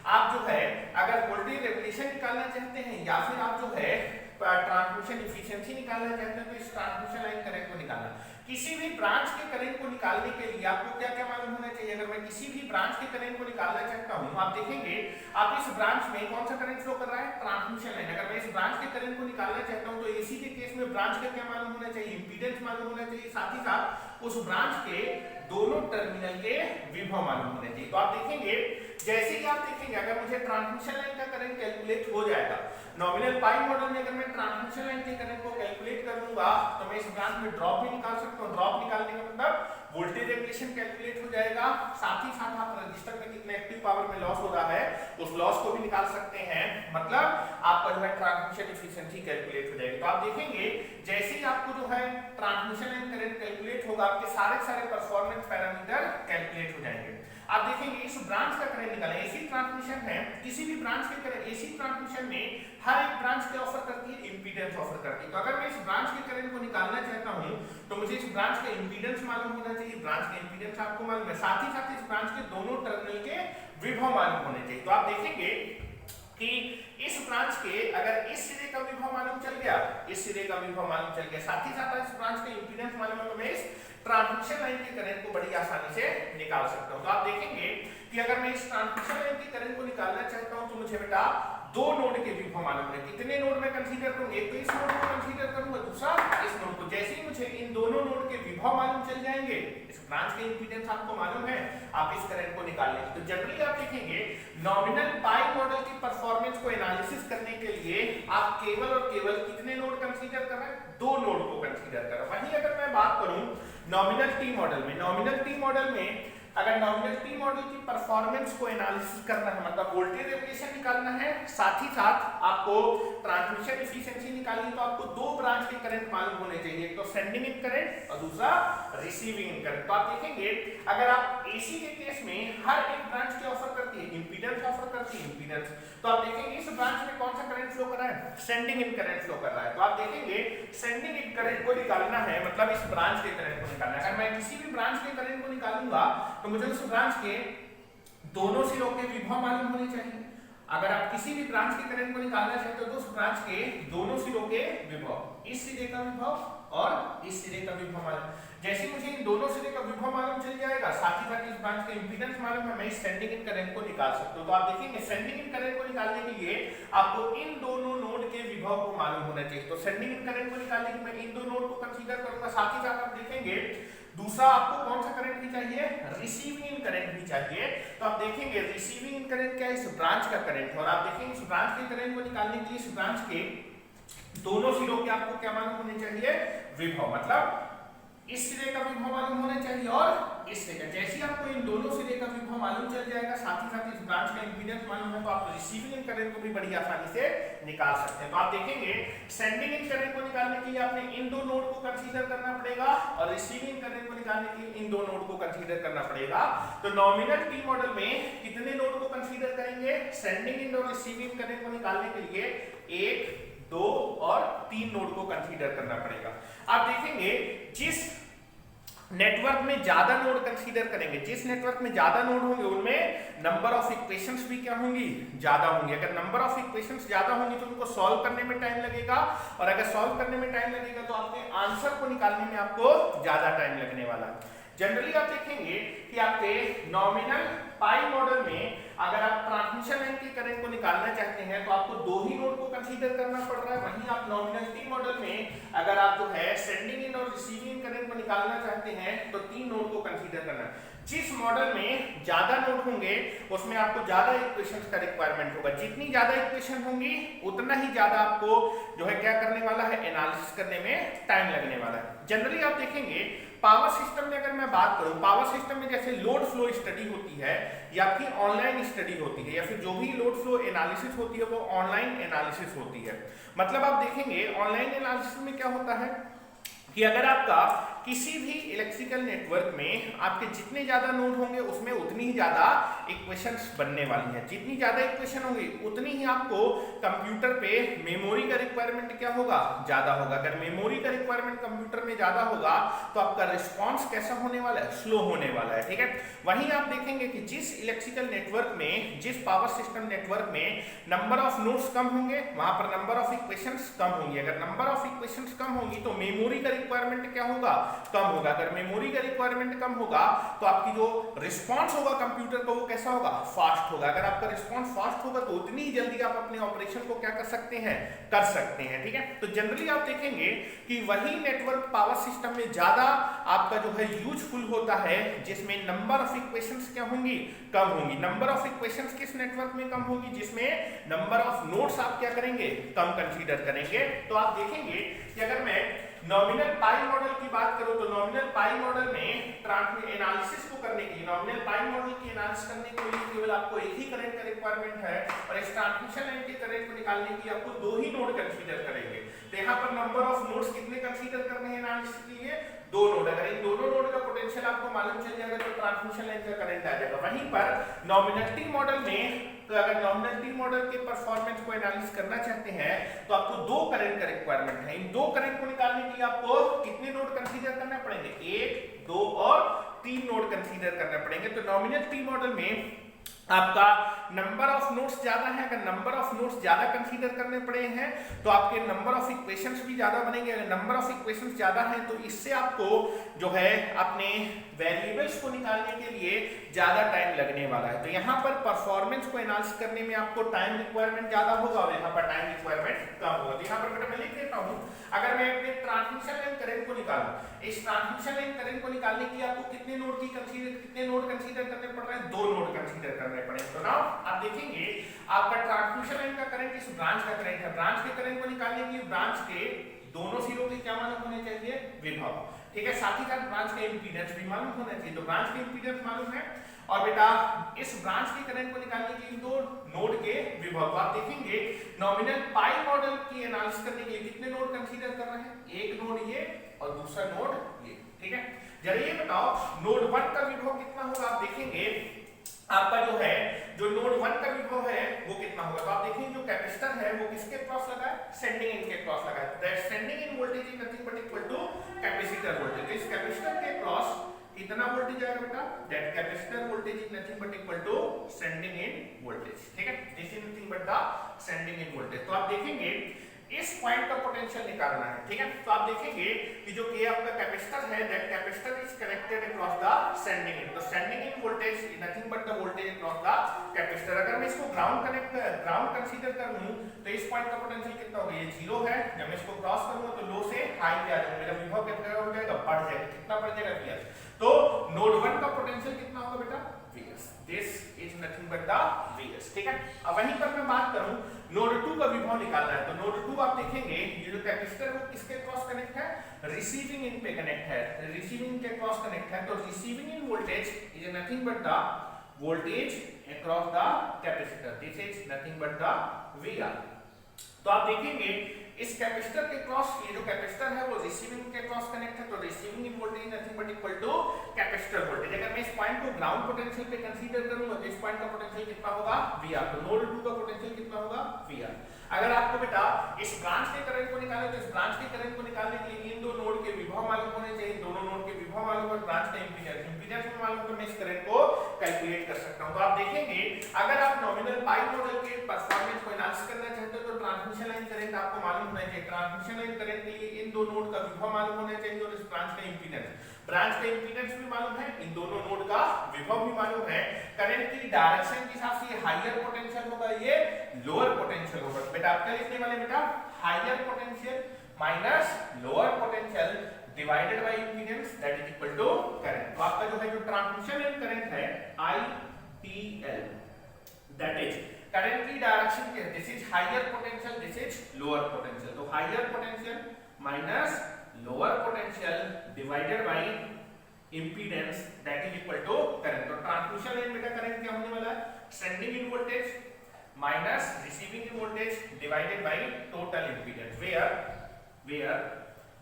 आप जो है अगर वोल्टेज रेगुलेशन निकालना चाहते हैं या फिर आप जो है ट्रांसमिशन इफिशिएंसी निकालना चाहते हैं तो इस ट्रांसमिशन लाइन करंट को निकालना, किसी भी ब्रांच के करंट को निकालने के लिए आपको क्या क्या मालूम होना चाहिए। अगर मैं किसी भी ब्रांच के करंट को निकालना चाहता हूं, आप देखेंगे आप इस ब्रांच में कौन सा करंट फ्लो कर रहा है, ट्रांसमिशन लाइन। अगर मैं इस ब्रांच के करंट को निकालना चाहता हूं तो एसी के केस में ब्रांच का क्या मालूम होना चाहिए, इंपीडेंस मालूम होना चाहिए, साथ ही साथ उस ब्रांच के दोनों टर्मिनल के विभव मालूम होने चाहिए। तो आप देखेंगे जैसे ही आप देखेंगे अगर मुझे ट्रांसमिशन लाइन का करंट कैलकुलेट हो जाएगा, नॉमिनल पाई मॉडल में अगर मैं ट्रांसमिशन लाइन के करंट को कैलकुलेट कर लूंगा तो मैं इस ब्रांच में ड्रॉप भी निकाल सकता हूं। ड्रॉप निकालने का मतलब वोल्टेज रेगुलेशन कैलकुलेट हो जाएगा, साथ ही साथ आप रजिस्टर में कितने एक्टिव पावर में लॉस हो रहा है उस लॉस को भी निकाल सकते हैं, मतलब आपका जो है ट्रांसमिशन इफिशिएंसी कैलकुलेट हो जाएगी। तो आप देखेंगे जैसे ही आपको जो है ट्रांसमिशन लाइन करंट कैलकुलेट होगा, आपके सारे परफॉर्मेंस पैरामीटर कैलकुलेट हो जाएंगे। आप देखेंगे इस ब्रांच का करंट निकालना, एसी ट्रांसमिशन है, किसी भी ब्रांच के करंट, एसी ट्रांसमिशन में हर एक ब्रांच क्या ऑफर करती है, इंपीडेंस ऑफर करती है। तो अगर मैं इस ब्रांच के करंट को निकालना चाहता हूं तो मुझे इस ब्रांच का इंपीडेंस मालूम होना चाहिए, ब्रांच का इंपीडेंस आपको मालूम है, साथ ही साथ इस ब्रांच के दोनों टर्मिनल के विभव मालूम होने चाहिए। तो आप देखेंगे कि इस ब्रांच के अगर इस सिरे का विभव मालूम चल गया, इस सिरे का विभव मालूम चल गया, साथ ही साथ इस ब्रांच का इंपीडेंस मालूम है तो मैं इस ट्रांसमिशन लाइन के करंट को बड़ी आसानी से निकाल सकता हूं। तो आप देखेंगे कि अगर मैं इस ट्रांसमिशन लाइन के करंट को निकालना चाहता हूं तो मुझे बेटा दो नोड के विभव मालूम है। कितने नोड में कंसीडर करूंगा, एक तो इस नोड को कंसीडर करूंगा, दूसरा इस नोड को। जैसे ही मुझे इन दोनों नोड के विभव मालूम चल जाएंगे, इस ब्रांच के इंपीडेंस आपको मालूम है, आप इस करंट को निकाल लेंगे। तो जनरली आप देखेंगे नॉमिनल पाई मॉडल की परफॉर्मेंस को एनालिसिस करने के लिए आप केवल और केवल कितने नोड कंसीडर कर रहे हैं, दो नोड को कंसीडर कर रहे हैं। वहीं अगर मैं बात करूं नॉमिनल टी मॉडल में, नॉमिनल टी मॉडल में अगर नॉमिनल टी मॉडल की परफॉर्मेंस को एनालिसिस करना है, मतलब वोल्टेज रेगुलेशन निकालना है, साथ ही साथ आपको ट्रांसमिशन इफिशिएंसी निकालनी, तो आपको दो ब्रांच के करंट मालूम होने चाहिए, एक तो सेंडिंग इन करंट और दूसरा रिसीविंग इन करंट। तो आप देखेंगे अगर आप एसी के केस में हर एक ब्रांच क्या ऑफर करती है, इंपीडेंस ऑफर करती है, इंपीडेंस। तो आप देखेंगे इस ब्रांच में कौन सा करंट फ्लो कर रहा है, सेंडिंग इन करंट फ्लो कर रहा है। तो आप देखेंगे सेंडिंग इन करंट को निकालना है, मतलब इस ब्रांच के करंट को निकालना है। अगर मैं किसी भी ब्रांच के करंट को निकालूंगा तो मुझे उस ब्रांच के दोनों सिरों के विभव मालूम होने चाहिए, अगर आप किसी भी ब्रांच के करंट को निकालना चाहते हो तो उस ब्रांच के दोनों सिरों के विभव, इस सिरे का विभव और इस सिरे का विभव मालूम, जैसे मुझे इन दोनों सिरे का विभव मालूम चल जाएगा, साथ ही साथ इस ब्रांच का इंपीडेंस मालूम है, मैं इस सेंडिंग इन करंट को निकाल सकता हूं। तो आप देखेंगे सेंडिंग इन करंट को निकालने के लिए आपको इन दोनों नोड के विभव को मालूम होना चाहिए। तो सेंडिंग इन करंट को निकालने के लिए मैं इन दो नोड को कंसीडर करूंगा, साथ ही साथ आप देखेंगे दूसरा आपको कौन सा करंट भी चाहिए, रिसीविंग इन करंट भी चाहिए। तो आप देखेंगे रिसीविंग इन करंट क्या है, इस ब्रांच का करंट है, और आप देखेंगे इस ब्रांच के करंट को निकालने के लिए इस ब्रांच के दोनों सिरों के आपको क्या मालूम होने चाहिए, विभव, मतलब इस सिरे का विभव मालूम होना चाहिए और इस सिरे का। जैसे ही आपको इन दोनों सिरे का विभव मालूम चल जाएगा, साथ ही साथ इस ब्रांच का इंपीडेंस मालूम है, तो आप रिसीविंग इन करंट को भी बड़ी आसानी से निकाल सकते हैं। तो आप देखेंगे सेंडिंग इन करंट को निकालने के लिए आपने इन दो नोड को कंसीडर करना पड़ेगा और रिसीविंग इन करंट को निकालने के लिए इन दो नोड को कंसीडर करना पड़ेगा। तो नॉमिनल टी मॉडल में कितने नोड को कंसीडर करेंगे, सेंडिंग इन और रिसीविंग करंट को निकालने के लिए 1, 2 और 3 नोड को कंसीडर करना पड़ेगा। आप देखेंगे जिस नेटवर्क में ज्यादा नोड कंसीडर करेंगे, जिस नेटवर्क में ज्यादा नोड होंगे उनमें नंबर ऑफ इक्वेशंस भी क्या होंगी, ज्यादा होंगी। अगर नंबर ऑफ इक्वेशंस ज्यादा होंगी तो उनको सॉल्व करने में टाइम लगेगा, और अगर सॉल्व करने में टाइम लगेगा तो आपके आंसर को निकालने में आपको ज्यादा टाइम लगने वाला है। जनरली आप देखेंगे कि आपके नॉमिनल पाई मॉडल में अगर आप ट्रांसमिशन लाइन के करंट को निकालना चाहते हैं तो आपको 2 ही नोड को कंसीडर करना पड़ रहा है। वहीं आप नॉमिनल टी मॉडल में अगर आप जो है सेंडिंग इन और रिसीविंग इन करंट को निकालना चाहते हैं तो 3 नोड को कंसीडर करना है। जिस मॉडल में ज्यादा नोड होंगे उसमें आपको ज्यादा इक्वेशंस का रिक्वायरमेंट होगा, जितनी ज्यादा इक्वेशन होंगी उतना ही ज्यादा आपको जो है क्या करने वाला है, एनालिसिस करने में टाइम लगने वाला है। जनरली आप देखेंगे पावर सिस्टम में अगर मैं बात करूं, पावर सिस्टम में जैसे लोड फ्लो स्टडी होती है या आपकी ऑनलाइन स्टडी होती है, या फिर जो भी लोड फ्लो एनालिसिस होती है वो ऑनलाइन एनालिसिस होती है। मतलब आप देखेंगे ऑनलाइन एनालिसिस में क्या होता है कि अगर आपका किसी भी इलेक्ट्रिकल नेटवर्क में आपके जितने ज्यादा नोड होंगे उसमें उतनी ही ज्यादा इक्वेशंस बनने वाली हैं, जितनी ज्यादा इक्वेशन होंगी उतनी ही आपको कंप्यूटर पे मेमोरी का रिक्वायरमेंट क्या होगा, ज्यादा होगा। अगर मेमोरी का रिक्वायरमेंट कंप्यूटर में ज्यादा होगा तो आपका रिस्पॉन्स कैसा होने वाला है, स्लो होने वाला है, ठीक है। वहीं आप देखेंगे कि जिस इलेक्ट्रिकल नेटवर्क में, जिस पावर सिस्टम नेटवर्क में नंबर ऑफ नोड्स कम होंगे वहां पर नंबर ऑफ इक्वेशंस कम होंगी। अगर नंबर ऑफ इक्वेशंस कम होंगी तो मेमोरी का रिक्वायरमेंट क्या होगा, कम होगा। अगर मेमोरी का रिक्वायरमेंट कम होगा तो आपकी जो रिस्पांस होगा कंप्यूटर का वो कैसा होगा, फास्ट होगा। अगर आपका रिस्पांस फास्ट होगा तो उतनी ही जल्दी आप अपने ऑपरेशन को क्या कर सकते हैं, कर सकते हैं, ठीक है। तो जनरली आप देखेंगे कि वही नेटवर्क पावर सिस्टम में ज्यादा आपका जो है यूजफुल होता है जिसमें नंबर ऑफ इक्वेशंस क्या होंगी, कम होंगी। नंबर ऑफ इक्वेशंस किस नेटवर्क में कम होगी, जिसमें नंबर ऑफ नोड्स आप क्या करेंगे, कम कंसीडर करेंगे। तो आप देखेंगे कि अगर मैं नॉमिनल पाई मॉडल की बात करूं तो नॉमिनल पाई मॉडल में एनालिसिस को करने के लिए, नॉमिनल पाई मॉडल की एनालिसिस करने के लिए केवल आपको एक ही करंट का रिक्वायरमेंट है, और इस ट्रांसमिशन लाइन के करंट को निकालने के लिए आपको 2 ही नोड कंसीडर करेंगे। तो यहाँ पर नंबर ऑफ नोड्स कितने कंसीडर करने हैं एनालिसिस के लिए, 2 नोड। अगर इन दोनों नोड का पोटेंशियल आपको मालूम चल जाएगा तो ट्रांसमिशन लाइन का करंट आ जाएगा। वहीं पर नॉमिनलिटी मॉडल में तो अगर नॉमिनलिटी मॉडल के परफॉर्मेंस को एनालिसिस करना चाहते हैं तो आपको 2 करंट का रिक्वायरमेंट है। इन 2 करंट को निकालने के लिए आपको कितने नोड कंसीडर करने पड़ेंगे, 1, 2 और 3 नोड कंसीडर करने पड़ेंगे। तो नॉमिनलिटी मॉडल में आपका नंबर ऑफ नोड्स ज्यादा है, अगर नंबर ऑफ नोड्स ज्यादा कंसीडर करने पड़े हैं तो आपके नंबर ऑफ इक्वेशंस भी ज्यादा बनेंगे। अगर नंबर ऑफ इक्वेशंस ज्यादा हैं तो इससे आपको जो है अपने वेरिएबल्स को निकालने के लिए ज्यादा टाइम लगने वाला है। तो यहाँ पर परफॉर्मेंस को एनालिसिस करने में आपको टाइम रिक्वायरमेंट ज्यादा होगा और यहाँ पर टाइम रिक्वायरमेंट कम होगा। तो यहाँ पर बेटा मैं लिख देता हूँ, अगर मैं अपने ट्रांसमिशन लाइन करंट को निकालूं, इस ट्रांसमिशन लाइन करंट को निकालने के लिए आपको कितने नोड कंसीडर करने पड़ रहे हैं, 2 नोड कंसीडर करने पड़ेंगे। तो नाउ आप देखेंगे आपका ट्रांसमिशन लाइन का करंट इस ब्रांच का करंट है, ब्रांच के करंट को निकालने के लिए ब्रांच के दोनों सिरों के क्या मालूम होने चाहिए, विभव, ठीक है। साथ ही साथ ब्रांच का इंपीडेंस भी मालूम होना चाहिए। तो ब्रांच का इंपीडेंस मालूम है और बेटा इस ब्रांच के करंट को निकालने के लिए 2 नोड के विभव। आप देखेंगे नॉमिनल पाई मॉडल की एनालिसिस करने के लिए कितने नोड कंसीडर कर रहे हैं, एक नोड ये और दूसरा नोड ये, ठीक है। जरा ये बताओ नोड 1 का विभव कितना होगा, आप देखेंगे आपका जो है जो नोड 1 का विभव है वो कितना होगा। तो आप देखेंगे जो कैपेसिटर है वो किसके क्रॉस लगा है, सेंडिंग इन के क्रॉस लगा है। That sending end voltage is nothing but equal to capacitor voltage. इस कैपेसिटर के क्रॉस कितना वोल्टेज आएगा बेटा, that capacitor voltage is nothing but equal to sending end voltage, ठीक है। This is nothing but the sending end voltage. तो आप देखेंगे इस पॉइंट का पोटेंशियल निकालना है, ठीक है। तो आप देखेंगे कि जो के आपका कैपेसिटर है, that capacitor is connected across the sending end. तो sending end voltage is nothing but the voltage across the capacitor. अगर मैं इसको ग्राउंड कंसीडर कर लूं तो इस पॉइंट का पोटेंशियल कितना होगा, ये 0 है। जब मैं इसको क्रॉस करूंगा तो लो से हाई पे आ जाऊंगा, मेरा विभव कितना हो जाएगा, बढ़ जाएगा। कितना बढ़ जाएगा, Vs। तो नोड 1 का पोटेंशियल कितना होगा बेटा, Vs। This is nothing but the Vs, ठीक है। अब वहीं पर मैं बात करूं नोड 2 का विभव निकालना है, तो नोड 2 आप देखेंगे ये जो कैपेसिटर वो किसके क्रॉस कनेक्ट है, रिसीविंग इन पे कनेक्ट है, रिसीविंग के क्रॉस कनेक्ट है। तो receiving end voltage is nothing but the voltage across the capacitor, this is nothing but the Vr। तो आप देखेंगे इस कैपेसिटर के क्रॉस, ये जो कैपेसिटर है वो रिसीविंग के क्रॉस कनेक्ट है, तो receiving end voltage nothing but equal to capacitor voltage. अगर मैं इस पॉइंट को ग्राउंड पोटेंशियल पे कंसीडर करूंगा तो इस पॉइंट का पोटेंशियल कितना होगा, Vr। तो नोड 2 का पोटेंशियल कितना होगा, Vr। अगर आपको बेटा इस ब्रांच के करंट को निकालना है तो इस ब्रांच के करंट को निकालने के लिए इन दो नोड के विभव मालूम होने चाहिए, दोनों नोड के विभव मालूम और ब्रांच का इंपीडेंस में मालूम, तो मैं इस करंट को कैलकुलेट कर सकता हूं। तो आप देखेंगे अगर आप नॉमिनल पाई मॉडल के परफॉर्मेंस को एनालिसिस करना चाहते हो तो ट्रांसमिशन लाइन करंट आपको मालूम होना चाहिए। ट्रांसमिशन लाइन करंट के लिए इन दो नोड का विभव मालूम होना चाहिए और इस ब्रांच का इंपीडेंस भी मालूम है, इन दोनों नोड का विभव भी मालूम है। करंट की डायरेक्शन के हिसाब से ये हायर पोटेंशियल होगा, ये लोअर पोटेंशियल होगा। बेटा आप क्या लिखने वाले बेटा, higher potential minus lower potential divided by impedance that is equal to current. तो आपका जो है जो ट्रांसमिशन लाइन करंट है IPL, दैट इज करंट की डायरेक्शन के, this is higher potential, this is lower potential. तो higher potential minus lower potential divided by impedance that is equal to current. तो ट्रांसमिशन लाइन बेटा करंट क्या होने वाला है, sending end voltage minus receiving end voltage divided by total impedance, where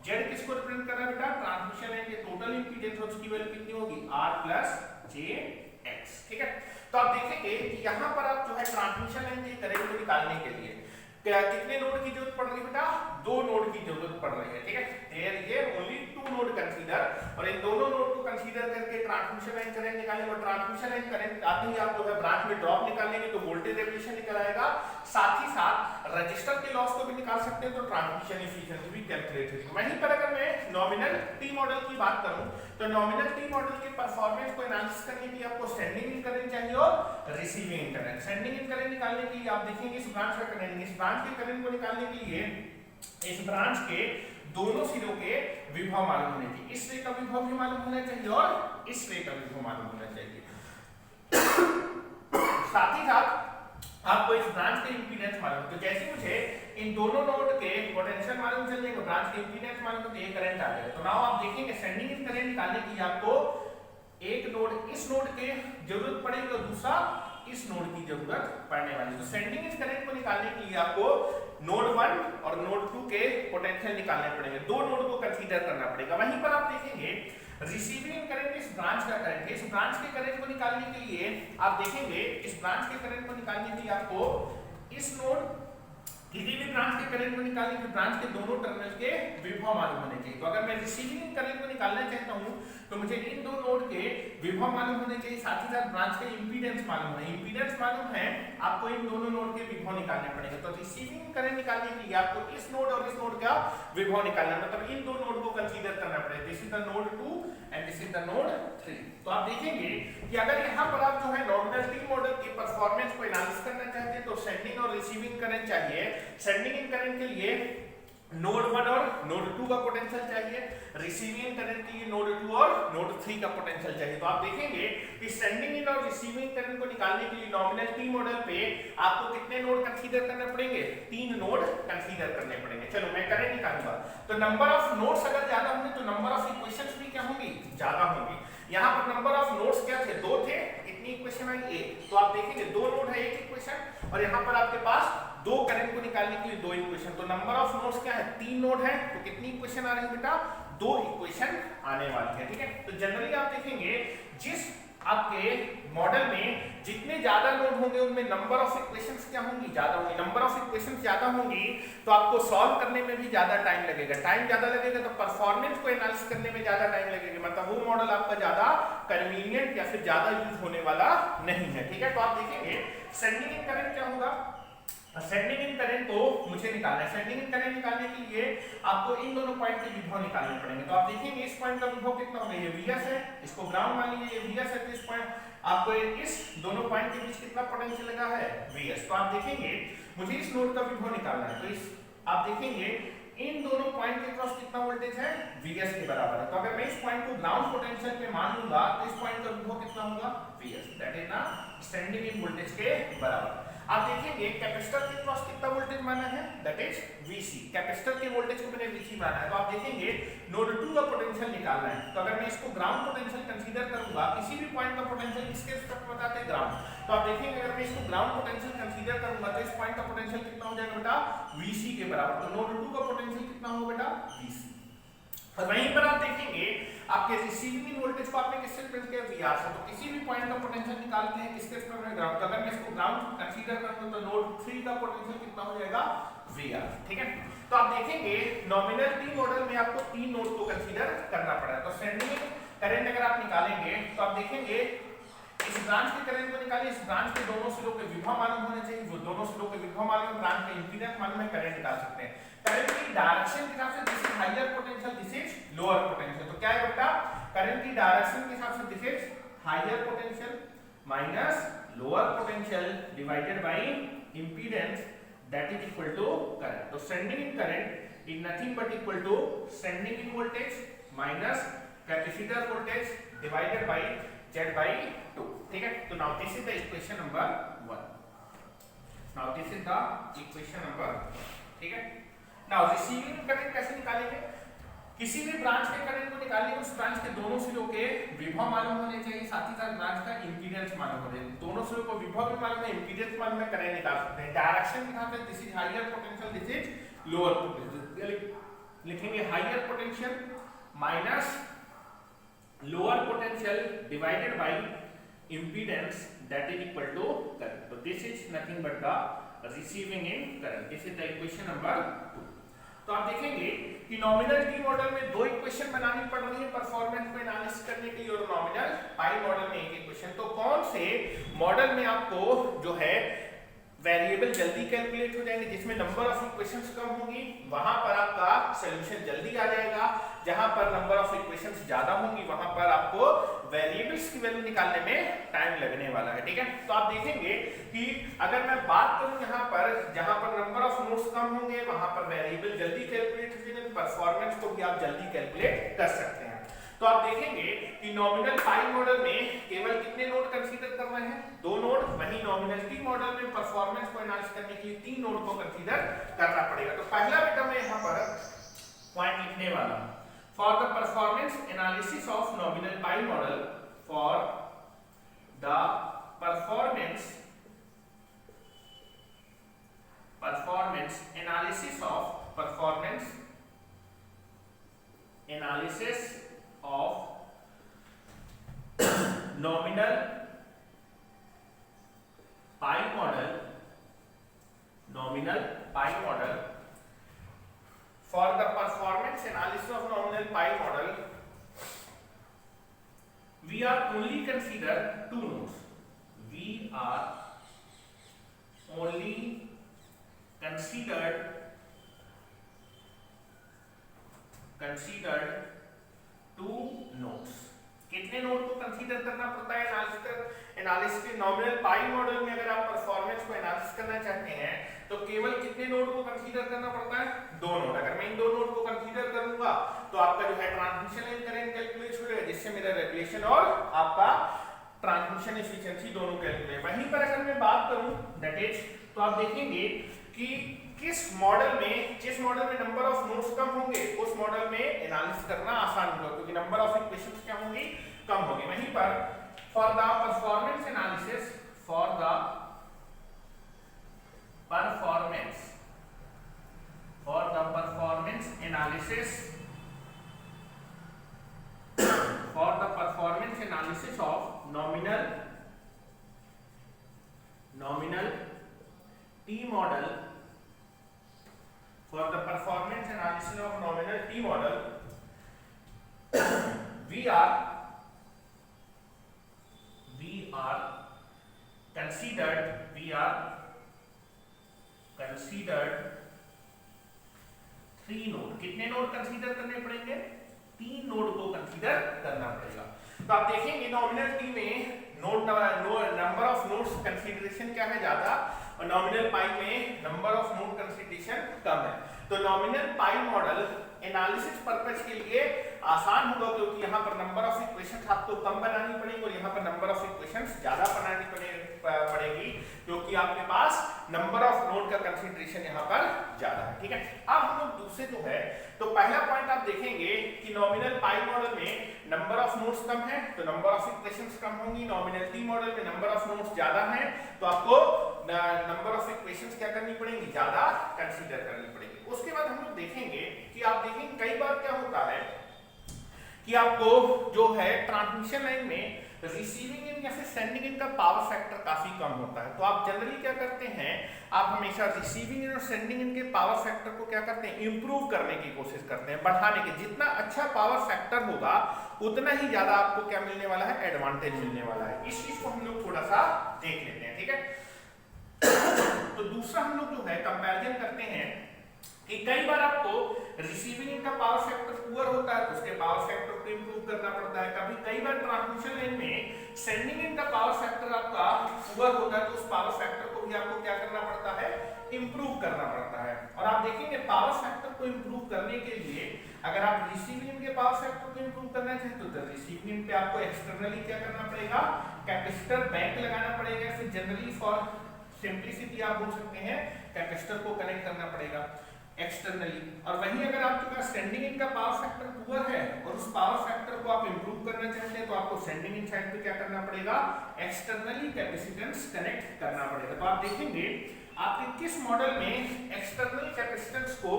Z किसको रिप्रेजेंट कर रहा है बेटा, ट्रांसमिशन लाइन के टोटल इंपीडेंस और उसकी वैल्यू कितनी होगी, R प्लस jX, ठीक है। तो आप देखेंगे कि यहां पर आप जो है ट्रांसमिशन लाइन के करंट को निकालने के लिए कितने नोड की जरूरत पड़ रही है बेटा, 2 नोड की जरूरत पड़ रही है, ठीक है। There is only 2 node consider, और इन दोनों नोड को कंसीडर करके ट्रांसमिशन लाइन करंट निकालने और ट्रांसमिशन लाइन करंट आते ही आप जो है ब्रांच में ड्रॉप निकालेंगे तो वोल्टेज रेगुलेशन निकल आएगा, साथ ही साथ रजिस्टर के लॉस को भी निकाल सकते हैं, तो ट्रांसमिशन एफिशिएंसी भी कैलकुलेट होगी। वहीं पर अगर मैं नॉमिनल टी मॉडल की बात करूं तो नॉमिनल टी मॉडल के परफॉर्मेंस को एनालिसिस करने के लिए आपको सेंडिंग इन करंट चाहिए और receiving end current. Sending end current निकालने के लिए आप देखेंगे इस ब्रांच का करंट, इस ब्रांच के करंट को निकालने के लिए इस ब्रांच के दोनों सिरों के विभव मालूम होने चाहिए, इस रे का विभव भी मालूम होना चाहिए और इस रे का विभव मालूम होना चाहिए। साथ ही साथ आपको इस ब्रांच के इंपीडेंस मालूम, तो जैसे मुझे इन दोनों नोड के पोटेंशियल मालूम चल जाएगा, ब्रांच के इंपीडेंस मालूम, तो ये करंट आ जाएगा। तो नाउ आप देखेंगे सेंडिंग इन करंट निकालने के लिए आपको एक नोड इस नोड के जरूरत पड़ेगी और दूसरा इस नोड की जरूरत पड़ने वाली है। तो सेंडिंग इन करंट को निकालने के लिए आपको नोड 1 और नोड 2 के पोटेंशियल निकालने पड़ेंगे, 2 नोड को कंसीडर करना पड़ेगा। वहीं पर आप देखेंगे रिसीविंग करंट इस ब्रांच का करंट है, इस ब्रांच के करंट को निकालने के लिए आप देखेंगे इस ब्रांच के करंट को निकालने के लिए आपको इस नोड किसी भी ब्रांच के करंट को निकालने के ब्रांच के दोनों टर्मिनल के विभव मालूम होने चाहिए। तो अगर मैं रिसीविंग करंट को निकालना चाहता हूं तो मुझे इन दो नोड के विभव मालूम होने चाहिए, साथ ही साथ ब्रांच के इंपीडेंस मालूम है, इंपीडेंस मालूम है, आपको इन दोनों नोड के विभव निकालने पड़ेंगे। तो रिसीविंग करंट निकालने के लिए आपको इस नोड और इस नोड का विभव निकालना, मतलब इन दो नोड को कंसीडर करना पड़ेगा। This is the node 2 and this is the node 3। तो आप देखेंगे कि अगर यहां पर आप जो है नॉमिनल टी मॉडल की परफॉर्मेंस को एनालिसिस करना चाहते हैं तो सेंडिंग और रिसीविंग करंट चाहिए। सेंडिंग इन करंट के लिए नोड 1 और नोड 2 का पोटेंशियल चाहिए, रिसीविंग करंट के लिए नोड 2 और नोड 3 का पोटेंशियल चाहिए। तो आप देखेंगे कि सेंडिंग इन और रिसीविंग करंट को निकालने के लिए नॉमिनल टी मॉडल पे आपको कितने नोड कंसीडर करने पड़ेंगे, 3 नोड कंसीडर करने पड़ेंगे। चलो मैं करंट निकालूंगा, तो नंबर ऑफ नोड्स अगर ज्यादा होंगे तो नंबर ऑफ इक्वेशंस भी क्या होंगी, ज्यादा होंगी। यहां पर नंबर ऑफ नोड्स क्या थे, 2 थे, इतनी इक्वेशन आई 1। तो आप देखेंगे 2 नोड है 1 इक्वेशन, और यहां पर आपके पास 2 करंट को निकालने के लिए 2 इक्वेशन। तो नंबर ऑफ नोड्स क्या है, 3 नोड है, तो कितनी इक्वेशन आ रही है बेटा, 2 इक्वेशन आने वाली है, ठीक है। तो जनरली आप देखेंगे जिस आपके मॉडल में जितने ज्यादा नोड होंगे उनमें नंबर ऑफ इक्वेशंस क्या होंगी, ज्यादा होंगी। नंबर ऑफ इक्वेशंस ज्यादा होंगी तो आपको सॉल्व करने में भी ज्यादा टाइम लगेगा, टाइम ज्यादा लगेगा तो परफॉर्मेंस को एनालिसिस करने में ज्यादा टाइम लगेगा, मतलब वो मॉडल आपका ज्यादा कन्वीनियंट या फिर ज्यादा यूज होने वाला नहीं है, ठीक है। तो आप देखेंगे सेंडिंग इन करंट क्या होगा, सेंडिंग इन करंट को मुझे निकालना है। सेंडिंग इन करंट निकालने के लिए आपको इन दोनों पॉइंट के विभव निकालने पड़ेंगे। तो आप देखेंगे इस पॉइंट का विभव कितना होगा, ये Vs है, इसको ग्राउंड मान लीजिए, ये Vs है, तो इस पॉइंट आपको इस दोनों पॉइंट के बीच कितना पोटेंशियल लगा है, Vs। तो आप देखेंगे मुझे इस नोड का विभव निकालना है, तो इस आप देखेंगे इन दोनों पॉइंट के क्रॉस कितना वोल्टेज है, Vs के बराबर है। तो अगर मैं इस पॉइंट को ग्राउंड पोटेंशियल पे मान लूंगा तो इस पॉइंट का विभव कितना होगा, Vs, दैट इज ना स्टैंडिंग इन वोल्टेज के बराबर। आप देखेंगे कैपेसिटर के क्रॉस कितना वोल्टेज माना है, दैट इज Vc। कैपेसिटर के वोल्टेज को मैंने Vc माना है। तो आप देखेंगे नोड 2 का पोटेंशियल निकालना है। तो अगर मैं इसको ग्राउंड पोटेंशियल कंसीडर करूंगा, किसी भी पॉइंट का पोटेंशियल किसके रिस्पेक्ट में बताते हैं, ग्राउंड। तो आप देखेंगे अगर मैं इसको ग्राउंड पोटेंशियल कंसीडर करूंगा तो इस पॉइंट का पोटेंशियल कितना हो जाएगा बेटा, Vc के बराबर। तो नोड 2 का पोटेंशियल कितना होगा बेटा, Vc। और वहीं पर आप देखेंगे आपके रिसीविंग वोल्टेज को आपने किससे रिप्रेजेंट किया, Vr से। तो किसी भी पॉइंट का पोटेंशियल निकालते हैं किसके रिस्पेक्ट में, ग्राउंड। तो अगर मैं इसको ग्राउंड कंसीडर करूंगा तो नोड 3 का पोटेंशियल कितना हो जाएगा, Vr, ठीक है। तो आप देखेंगे नॉमिनल टी मॉडल में आपको 3 नोड को कंसीडर करना पड़ा है। तो सेंडिंग करंट अगर आप निकालेंगे तो आप देखेंगे इस ब्रांच के करंट को निकालिए, इस ब्रांच के दोनों सिरों के विभव मालूम होने चाहिए, वो दोनों सिरों के विभव मालूम, ब्रांच का इंपीडेंस मालूम है, करंट निकाल सकते हैं। करंट की डायरेक्शन के हिसाब से this is higher potential, this is lower potential. तो क्या है बेटा, करंट की डायरेक्शन के हिसाब से this is higher potential minus lower potential divided by impedance that is equal to current. तो sending end current is nothing but equal to sending end voltage minus capacitor voltage divided by Z/2, ठीक है। तो now this is the equation number 1। Now this is the equation number, ठीक है। नाउ रिसीविंग करंट कैसे निकालेंगे, किसी भी ब्रांच के करंट को निकालने उस ब्रांच के दोनों सिरों के विभव मालूम होने चाहिए, साथ ही साथ ब्रांच का इंपीडेंस मालूम होने चाहिए। दोनों सिरों को विभव भी मालूम है, इंपीडेंस मालूम है, करंट निकाल सकते हैं। डायरेक्शन के हिसाब से this is higher potential, this is lower potential. लिखेंगे higher potential minus lower potential divided by impedance that is equal to current. So this is nothing but the receiving in current. This is the equation number 2. तो आप देखेंगे कि नॉमिनल टी मॉडल में 2 इक्वेशन बनानी पड़ रही है परफॉर्मेंस को एनालिसिस करने के लिए, और नॉमिनल पाई मॉडल में 1 इक्वेशन। तो कौन से मॉडल में आपको जो है वेरिएबल जल्दी कैलकुलेट हो जाएंगे, जिसमें नंबर ऑफ इक्वेशंस कम होंगी, वहां पर आपका सॉल्यूशन जल्दी आ जाएगा। जहां पर नंबर ऑफ इक्वेशंस ज्यादा होंगी वहां पर आपको वेरिएबल्स की वैल्यू निकालने में टाइम लगने वाला है, ठीक है। तो आप देखेंगे कि अगर मैं बात करूं यहां पर जहां पर नंबर ऑफ नोड्स कम होंगे वहां पर वेरिएबल जल्दी कैलकुलेट हो जाएंगे, परफॉर्मेंस को भी आप जल्दी कैलकुलेट कर सकते हैं। तो आप देखेंगे कि नॉमिनल पाई मॉडल में केवल कितने नोड कंसीडर कर रहे हैं, 2 नोड। वहीं नॉमिनल टी मॉडल में परफॉर्मेंस को एनालाइज करने के लिए 3 नोड को कंसीडर करना पड़ेगा। तो पहला बेटा मैं यहां पर पॉइंट लिखने वाला हूं, for the performance analysis of nominal pi model, for the performance analysis of nominal pi model, for the performance analysis of nominal pi model, we are only consider 2 nodes. We are only considered 2 nodes. कितने नोड को कंसीडर करना पड़ता है एनालिसिस के नॉमिनल पाई मॉडल में? अगर आप परफॉर्मेंस को एनालिसिस करना चाहते हैं तो केवल कितने नोड को कंसीडर करना पड़ता है? 2 नोड। अगर मैं इन 2 नोड को कंसीडर करूंगा तो आपका जो है ट्रांसमिशन लाइन करंट कैलकुलेट हो जाएगा, जिससे मेरा रेगुलेशन और आपका ट्रांसमिशन एफिशिएंसी दोनों कैलकुलेट। वहीं पर अगर मैं बात करूं दैट इज, तो आप देखेंगे कि जिस मॉडल में नंबर ऑफ नोड्स कम होंगे उस मॉडल में एनालिसिस करना आसान होगा, क्योंकि नंबर ऑफ इक्वेशंस क्या होंगी, कम होंगी। वहीं पर for the performance analysis for the performance analysis of nominal T model, for the performance analysis of nominal T model, we are considered considered 3 node. कितने नोड कंसीडर करने पड़ेंगे? 3 नोड को कंसीडर करना पड़ेगा। तो आप देखेंगे नॉमिनल टी में नंबर ऑफ नोड्स कंसीडरेशन क्या है? ज्यादा, और नॉमिनल पाई में नंबर ऑफ नोड कंसीडरेशन कम है। तो nominal pi model analysis purpose के लिए आसान होगा, क्योंकि यहाँ पर नंबर ऑफ इक्वेशंस आपको कम बनानी पड़ेगी और यहाँ पर नंबर ऑफ इक्वेशंस ज्यादा बनानी पड़ेगी, क्योंकि आपके पास नंबर ऑफ नोड का कंसीडरेशन यहाँ पर ज्यादा है। ठीक है, अब हम लोग दूसरे जो है, तो पहला पॉइंट आप देखेंगे कि नॉमिनल पाई मॉडल में नंबर ऑफ नोड्स कम है तो नंबर ऑफ इक्वेशंस कम होंगी। नॉमिनल टी मॉडल में नंबर ऑफ नोड्स ज्यादा है तो आपको नंबर ऑफ इक्वेशंस क्या करनी पड़ेगी? ज्यादा कंसीडर करनी पड़ेगी। उसके बाद हम लोग देखेंगे कि आप देखेंगे कई बार क्या होता है कि आपको जो है ट्रांसमिशन लाइन में रिसीविंग एंड या फिर सेंडिंग एंड का पावर फैक्टर काफी कम होता है। तो आप जनरली क्या करते हैं, आप हमेशा रिसीविंग एंड और सेंडिंग एंड के पावर फैक्टर को क्या करते हैं? इंप्रूव करने की कोशिश करते हैं, बढ़ाने की। जितना अच्छा पावर फैक्टर होगा उतना ही ज्यादा आपको क्या मिलने वाला है? एडवांटेज मिलने वाला है। इस चीज को हम लोग थोड़ा सा देख लेते हैं। ठीक है, तो दूसरा हम लोग जो है कंपैरिजन करते हैं कि कई बार आपको रिसीविंग एंड का पावर फैक्टर पुअर होता है तो उसके पावर फैक्टर को इंप्रूव करना पड़ता है। कई बार ट्रांसमिशन लाइन में सेंडिंग एंड का पावर फैक्टर आपका पुअर होता है तो उस पावर फैक्टर को भी आपको क्या करना पड़ता है? इंप्रूव करना पड़ता है। और आप देखेंगे पावर फैक्टर को इंप्रूव करने के लिए अगर आप रिसीविंग एंड के पावर फैक्टर को इंप्रूव करना चाहें तो रिसीविंग एंड पे आपको एक्सटर्नली क्या करना पड़ेगा? कैपेसिटर बैंक लगाना पड़ेगा। फिर जनरली फॉर सिंपलिसिटी आप बोल सकते हैं कैपेसिटर को कनेक्ट करना पड़ेगा एक्सटर्नली। और वहीं अगर आपके पास सेंडिंग एंड का पावर फैक्टर पुअर है और उस पावर फैक्टर को आप इंप्रूव करना चाहते हैं तो आपको सेंडिंग एंड साइड पे क्या करना पड़ेगा? एक्सटर्नली कैपेसिटेंस कनेक्ट करना पड़ेगा। तो आप देखेंगे आपके किस मॉडल में एक्सटर्नल कैपेसिटेंस को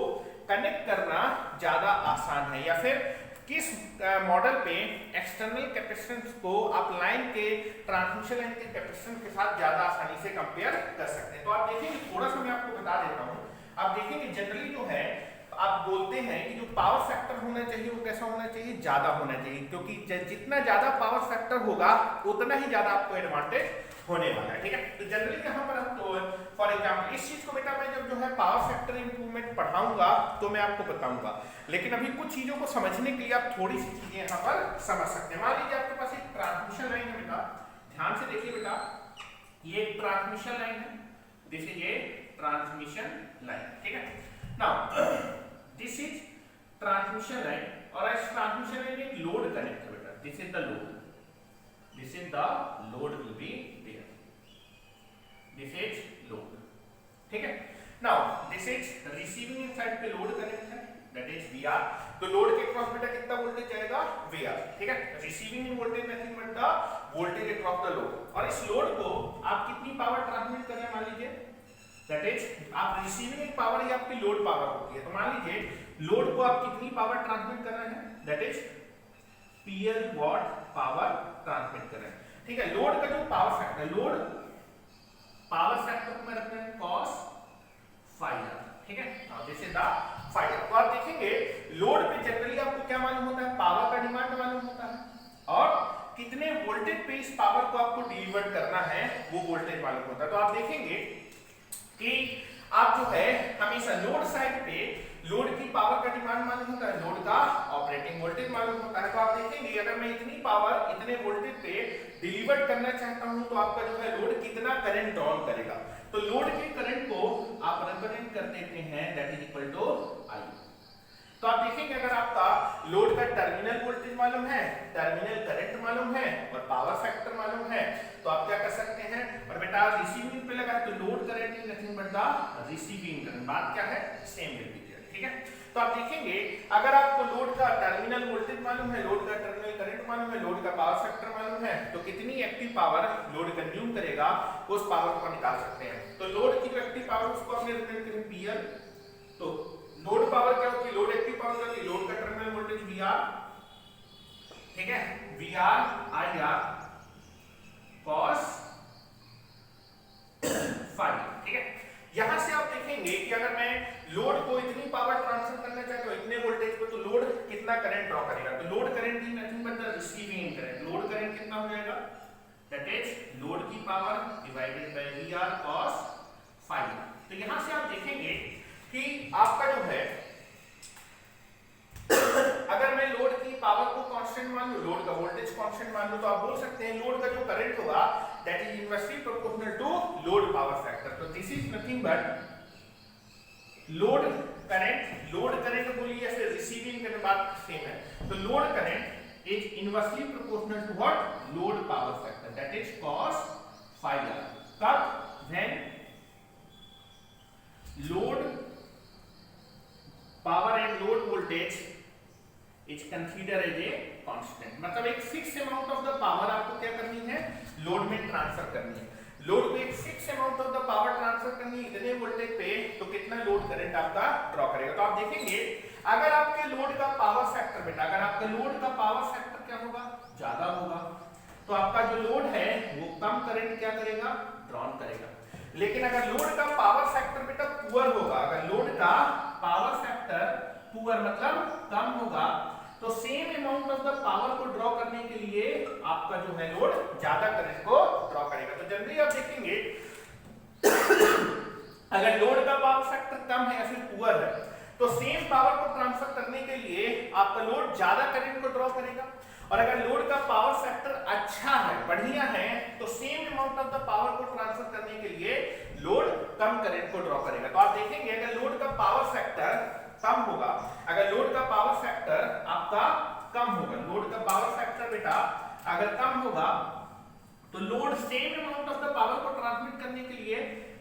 कनेक्ट करना ज्यादा आसान है, या फिर किस मॉडल पे एक्सटर्नल कैपेसिटेंस को आप लाइन के ट्रांसमिशन लाइन के कैपेसिटेंस के साथ ज्यादा आसानी से कंपेयर कर सकते हैं। तो आप देखेंगे, थोड़ा सा मैं आपको बता देता हूं। आप देखेंगे जनरली जो है आप बोलते हैं कि जो पावर फैक्टर होना चाहिए वो कैसा होना चाहिए? ज्यादा होना चाहिए, क्योंकि जितना ज्यादा पावर फैक्टर होगा उतना ही ज्यादा आपको एडवांटेज होने वाला है। ठीक है, तो जनरली यहाँ पर हम तो फॉर एग्जांपल इस चीज को बेटा मैं जब जो है पावर फैक्टर इंप्रूवमेंट पढ़ाऊंगा तो मैं आपको बताऊंगा, लेकिन अभी कुछ चीजों को समझने के लिए आप थोड़ी सी चीजें यहाँ पर समझ सकते हैं। मान लीजिए आपके पास एक ट्रांसमिशन लाइन है बेटा, ध्यान से देखिए बेटा, ये एक ट्रांसमिशन लाइन है, this is a transmission line. ठीक है, now this is transmission line और इस ट्रांसमिशन लाइन में एक लोड कनेक्ट है बेटा, this is the load, this is the load will be there, this is load. ठीक है, now this is receiving side पे लोड कनेक्ट है, दैट इज वीआर। तो लोड के क्रॉस बेटा कितना वोल्टेज जाएगा? वीआर। ठीक है, receiving voltage nothing but the voltage across the load. और इस लोड को आप कितनी पावर ट्रांसमिट कर रहे हैं? मान लीजिए दैट इज आप रिसीविंग पावर ही आपकी लोड पावर होती है, तो मान लीजिए लोड को आप कितनी पावर ट्रांसमिट कर रहे हैं? That is PL watt power transmit कर रहे हैं। ठीक है, लोड का जो power factor, load power factor को मैं रख रहा हूं cos फाई। ठीक है, now this is the phi. तो आप देखेंगे लोड पे जनरली आपको क्या मालूम होता है? पावर का डिमांड मालूम होता है और कितने वोल्टेज पे इस पावर को आपको डिलीवर करना है वो वोल्टेज मालूम होता है। तो आप देखेंगे कि आप जो है हमेशा लोड साइड पे लोड की पावर का डिमांड मालूम होता है, लोड का ऑपरेटिंग वोल्टेज मालूम होता है। तो आप देखेंगे अगर मैं इतनी पावर इतने वोल्टेज पे डिलीवर करना चाहता हूं तो आपका जो है लोड कितना करंट ड्रॉ करेगा, तो लोड के करंट को आप रिप्रेजेंट कर देते हैं दैट इज इक्वल टू आई। तो आप देखेंगे अगर आपका लोड का टर्मिनल वोल्टेज मालूम है, टर्मिनल करंट मालूम है और पावर फैक्टर मालूम है तो आप क्या कर सकते हैं? और बेटा रिसीविंग पे लगा तो load current is nothing but the receiving current, बात क्या है? Same will be there. ठीक है, तो आप देखेंगे अगर आपको लोड का टर्मिनल वोल्टेज मालूम है, लोड का टर्मिनल करंट मालूम है, लोड का पावर फैक्टर मालूम है, तो कितनी एक्टिव पावर लोड कंज्यूम करेगा उस पावर को निकाल सकते हैं। तो लोड की जो एक्टिव पावर उसको हमने रिप्रेजेंट करें पीएल। तो लोड पावर क्या होती है? लोड एक्टिव पावर होती है लोड का टर्मिनल वोल्टेज वीआर। ठीक है, VR I R cos phi. ठीक है, यहां से आप देखेंगे कि अगर मैं लोड को इतनी पावर ट्रांसफर करना चाहता हूं इतने वोल्टेज पर तो लोड कितना करंट ड्रॉ करेगा? तो load current is nothing but the receiving current. Load current कितना हो जाएगा? दैट इज लोड की power divided by VR cos phi. तो यहां से आप देखेंगे आपका जो है अगर मैं लोड की पावर को कांस्टेंट मान लूं, लोड का वोल्टेज कांस्टेंट मान लूं, तो आप बोल सकते हैं लोड का जो करंट होगा that is inversely proportional to load power factor. तो this is nothing but load current बोलिए या फिर रिसीविंग करंट, बात सेम है। तो load current is inversely proportional to what, load power factor, that is cos phi r। कब, when load power and load voltage is consider as a constant, मतलब एक fix amount of the power आपको क्या करनी है, लोड में ट्रांसफर करनी है। लोड को एक fix amount of the power transfer करनी है इतने वोल्टेज पे, तो कितना लोड करंट आपका ड्रॉ करेगा। तो आप देखेंगे अगर आपके लोड का पावर फैक्टर, बेटा अगर आपके लोड का पावर फैक्टर क्या होगा, ज्यादा होगा, तो आपका जो लोड है वो कम करंट क्या करेगा, ड्रॉन करेगा। लेकिन अगर लोड का पावर फैक्टर बेटा पुअर होगा, अगर लोड का पावर फैक्टर पुअर मतलब कम होगा, तो same amount of the power को ड्रॉ करने के लिए आपका जो है लोड ज्यादा करंट को ड्रॉ करेगा। तो जनरली आप देखेंगे अगर लोड का पावर फैक्टर कम है या फिर पुअर है, तो सेम पावर को ट्रांसफर करने के लिए आपका लोड ज्यादा करंट को ड्रॉ करेगा। और अगर लोड का पावर फैक्टर अच्छा है, बढ़िया है, तो same amount of the power को ट्रांसफर करने के लिए लोड कम करंट को ड्रॉ करेगा। तो आप देखेंगे अगर लोड का पावर फैक्टर कम होगा, अगर लोड का पावर फैक्टर आपका कम होगा, लोड का पावर फैक्टर बेटा अगर कम होगा, तो load same amount of the power को ट्रांसमिट करने के लिए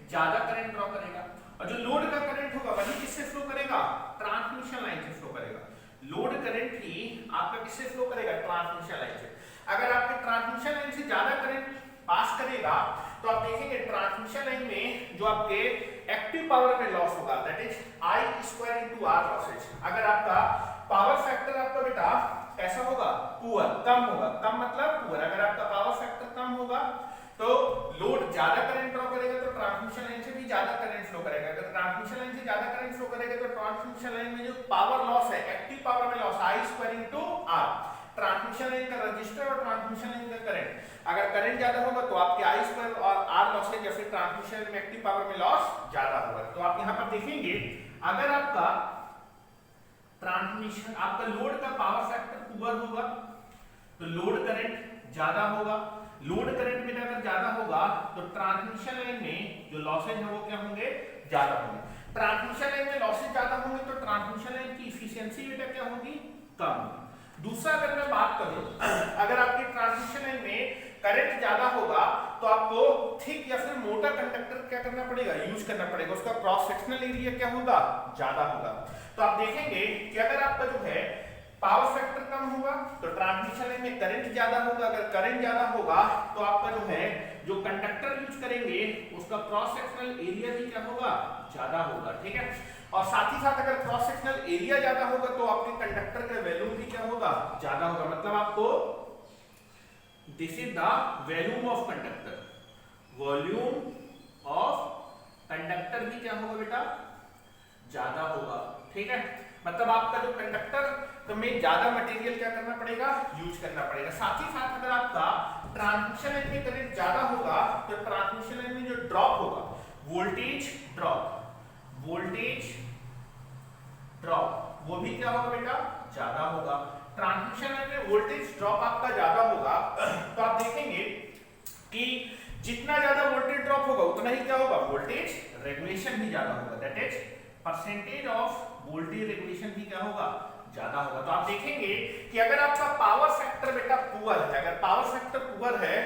ज्यादा करंट ड्रॉ करेगा। और जो लोड का करंट होगा वही किससे फ्लो करेगा, ट्रांसमिशन लाइन से फ्लो करेगा। लोड करंट ही आपका किससे फ्लो करेगा, ट्रांसमिशन लाइन से। अगर आपके ट्रांसमिशन लाइन से ज्यादा करंट पास करेगा, तो आप देखेंगे ट्रांसमिशन लाइन में जो आपके एक्टिव पावर में लॉस होगा that is I² * R losses. अगर आपका पावर फैक्टर आपका बेटा ऐसा होगा, पुअर, कम होगा, कम मतलब पुअर, अगर आपका पावर फैक्टर कम होगा तो लोड ज्यादा करंट ड्रॉ करेगा, तो ट्रांसमिशन लाइन से भी ज्यादा करंट फ्लो करेगा। अगर ट्रांसमिशन लाइन से ज्यादा करंट फ्लो करेगा, तो ट्रांसमिशन लाइन में जो पावर लॉस है, एक्टिव पावर में loss I² * R, transmission line का रजिस्टर और ट्रांसमिशन लाइन का करंट, अगर करंट ज्यादा होगा तो आपके I² और R लॉसेज या फिर ट्रांसमिशन में एक्टिव पावर में लॉस ज्यादा होगा। तो आप यहां पर देखेंगे अगर आपका ट्रांसमिशन, आपका लोड का पावर फैक्टर पुअर होगा, तो लोड करंट ज्यादा होगा। लोड करंट में अगर ज्यादा होगा, तो ट्रांसमिशन लाइन में जो लॉसेज है वो क्या होंगे, ज्यादा होंगे। ट्रांसमिशन लाइन में लॉसेज ज्यादा होंगे, तो ट्रांसमिशन लाइन की एफिशिएंसी बेटा क्या होगी, कम होगी। दूसरा अगर मैं बात करूं, अगर आपकी ट्रांसमिशन लाइन में करंट ज्यादा होगा, तो आपको थिक या फिर मोटा कंडक्टर क्या करना पड़ेगा, यूज करना पड़ेगा, उसका क्रॉस सेक्शनल एरिया क्या होगा, ज्यादा होगा। तो आप देखेंगे कि अगर आपका जो है पावर फैक्टर कम होगा, तो ट्रांसमिशन लाइन में करंट ज्यादा होगा, अगर करंट ज्यादा होगा तो आपका जो है जो कंडक्टर यूज करेंगे उसका क्रॉस सेक्शनल एरिया भी क्या होगा, ज्यादा होगा, ठीक है। और साथ ही साथ अगर क्रॉस सेक्शनल एरिया ज्यादा होगा, तो आपके कंडक्टर का वॉल्यूम भी क्या होगा, ज्यादा होगा। मतलब आपको this is the volume of conductor, volume of conductor भी क्या होगा बेटा, ज्यादा होगा, ठीक है। मतलब आपका जो कंडक्टर तो में ज्यादा मटेरियल क्या करना पड़ेगा, यूज करना पड़ेगा। साथ ही साथ अगर आपका ट्रांसमिशन लाइन में करंट ज्यादा होगा, तो ट्रांसमिशन लाइन में जो ड्रॉप होगा, वोल्टेज ड्रॉप, वोल्टेज ड्रॉप वो भी क्या होगा बेटा, ज्यादा होगा। ट्रांसमिशन लाइन में वोल्टेज ड्रॉप आपका ज्यादा होगा, तो आप देखेंगे कि जितना ज्यादा वोल्टेज ड्रॉप होगा उतना ही क्या होगा, वोल्टेज रेगुलेशन भी ज्यादा होगा, that is percentage of voltage regulation भी क्या होगा, ज्यादा होगा। तो आप देखेंगे कि अगर आपका पावर फैक्टर बेटा पुअर है, अगर पावर फैक्टर पुअर है,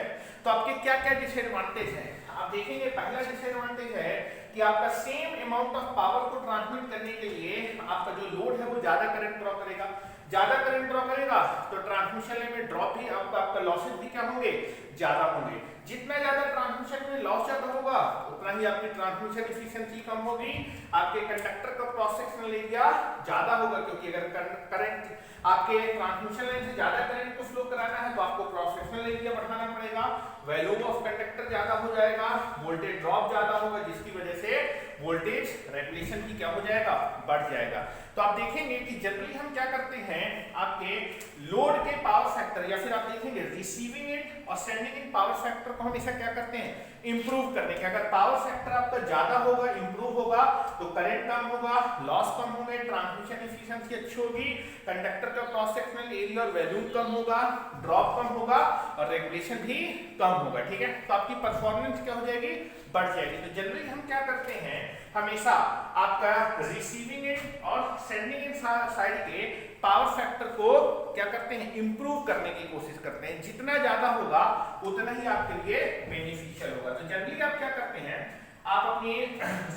तो आपके क्या क्या डिसएडवांटेज है, आप देखेंगे। पहला डिसएडवांटेज है कि आपका सेम अमाउंट ऑफ पावर को ट्रांसमिट करने के लिए आपका जो लोड है वो ज्यादा करंट ड्रॉ करेगा। ज्यादा करंट ड्रॉ करेगा तो ट्रांसमिशन लाइन में ड्रॉप भी आपका लॉसेस भी क्या होंगे, ज्यादा होंगे। जितना ज्यादा ट्रांसमिशन में लॉस ज्यादा होगा, उतना ही आपकी ट्रांसमिशन एफिशिएंसी कम होगी, आपके कंडक्टर का क्रॉस सेक्शनल एरिया ज्यादा होगा, क्योंकि अगर करंट आपके ट्रांसमिशन लाइन से ज्यादा करंट को फ्लो कराना है तो आपको क्रॉस सेक्शनल एरिया बढ़ाना पड़ेगा, वॉल्यूम ऑफ कंडक्टर ज्यादा हो जाएगा, वोल्टेज ड्रॉप ज्यादा होगा, जिसकी वजह से वोल्टेज रेगुलेशन भी क्या हो जाएगा, बढ़ जाएगा। तो आप देखेंगे कि जनरली हम क्या करते हैं, आपके लोड के पावर फैक्टर या फिर आप देखेंगे रिसीविंग एंड और सेंडिंग एंड पावर फैक्टर को हमेशा क्या करते हैं, इंप्रूव करने के। अगर पावर फैक्टर आपका ज्यादा होगा, इंप्रूव होगा, तो करंट कम होगा, लॉस कम होंगे, ट्रांसमिशन एफिशिएंसी अच्छी होगी, कंडक्टर का क्रॉस सेक्शनल एरिया और वॉल्यूम कम होगा, ड्रॉप कम होगा और रेगुलेशन भी कम होगा। ठीक है, तो आपकी परफॉर्मेंस क्या हो जाएगी, बढ़ जाएगी। तो जनरली हम क्या करते हैं, हमेशा आपका रिसीविंग एंड और सेंडिंग एंड साइड के पावर फैक्टर को क्या करते हैं, इंप्रूव करने की कोशिश करते हैं। जितना ज्यादा होगा उतना ही आपके लिए बेनिफिशियल होगा। तो जनरली आप क्या करते हैं, आप अपने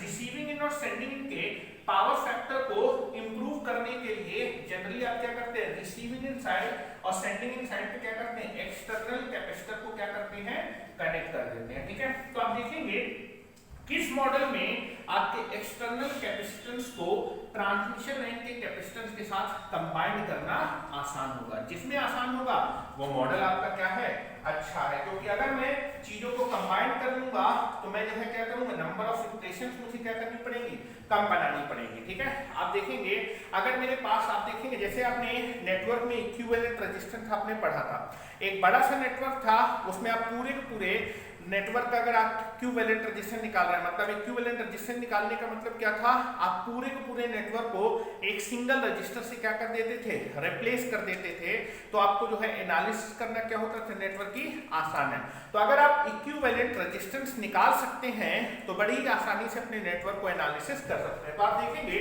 रिसीविंग एंड और सेंडिंग एंड के पावर फैक्टर को इंप्रूव करने के लिए जनरली आप क्या करते हैं, रिसीविंग एंड साइड और सेंडिंग एंड साइड पे क्या करते हैं, एक्सटर्नल कैपेसिटर को क्या करते हैं, कनेक्ट कर देते हैं। ठीक है, तो आप देखेंगे किस मॉडल में आपके एक्सटर्नल कैपेसिटेंस को ट्रांसमिशन लाइन के कैपेसिटेंस के साथ कंबाइन करना आसान होगा। जिसमें आसान होगा वो मॉडल आपका क्या है, अच्छा है, क्योंकि अगर मैं चीजों को कंबाइन कर लूंगा तो मैं जो है क्या करूंगा, नंबर ऑफ इक्वेशंस मुझे क्या करनी पड़ेगी, कम बनानी पड़ेगी। ठीक है, आप देखेंगे अगर मेरे पास, आप देखेंगे जैसे आपने नेटवर्क में इक्विवेलेंट रेजिस्टेंस आपने पढ़ा था, एक बड़ा सा नेटवर्क था, उसमें आप पूरे के पूरे नेटवर्क का अगर आप इक्विवेलेंट रेजिस्टेंस निकाल रहे हैं, मतलब इक्विवेलेंट रेजिस्टेंस निकालने का मतलब क्या था, आप पूरे के पूरे नेटवर्क को एक सिंगल रजिस्टर से क्या कर देते थे, रिप्लेस कर देते थे। तो आपको जो है एनालिसिस करना क्या होता था, नेटवर्क की आसान है। तो अगर आप इक्विवेलेंट रेजिस्टेंस निकाल सकते हैं तो बड़ी ही आसानी से अपने नेटवर्क को एनालिसिस कर सकते हैं। तो आप देखेंगे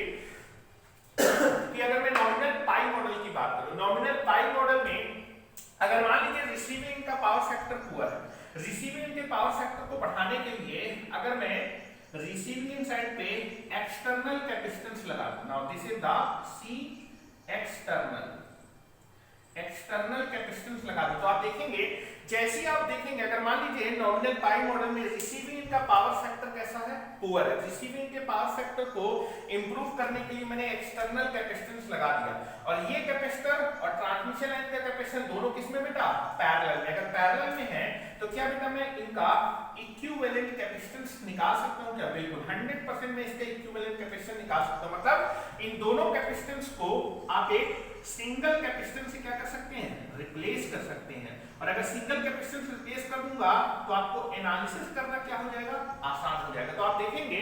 कि अगर मैं नॉमिनल पाई मॉडल की बात करूं, नॉमिनल पाई मॉडल में अगर मान लीजिए रिसीविंग का पावर फैक्टर पुअर है, रिसीविंग के पावर फैक्टर को बढ़ाने के लिए अगर मैं रिसीविंग साइड पे एक्सटर्नल कैपेसिटेंस लगा दूं, now this is the C external capacitance लगा दूं, तो आप देखेंगे जैसे ही आप देखेंगे, अगर मान लीजिए नॉमिनल पाई मॉडल में रिसीविंग का पावर फैक्टर कैसा है, पुअर है, रिसीविंग के पावर फैक्टर को इंप्रूव करने के लिए मैंने एक्सटर्नल कैपेसिटेंस लगा दिया, और ये कैपेसिटर और ट्रांसमिशन लाइन का कैपेसिटेंस दोनों किसमें बेटा, पैरेलल में। अगर पैरेलल में है तो क्या बेटा मैं इनका इक्विवेलेंट कैपेसिटेंस निकाल सकता हूं क्या, बिल्कुल 100% में इसका इक्विवेलेंट कैपेसिटेंस निकाल सकता हूं। मतलब इन दोनों कैपेसिटेंस को आप एक सिंगल कैपेसिटेंस से क्या कर सकते हैं, रिप्लेस कर सकते हैं। और अगर सिंगल कैपेसिटेंस रिप्लेस कर दूंगा तो आपको एनालिसिस करना क्या हो जाएगा, आसान हो जाएगा। तो आप देखेंगे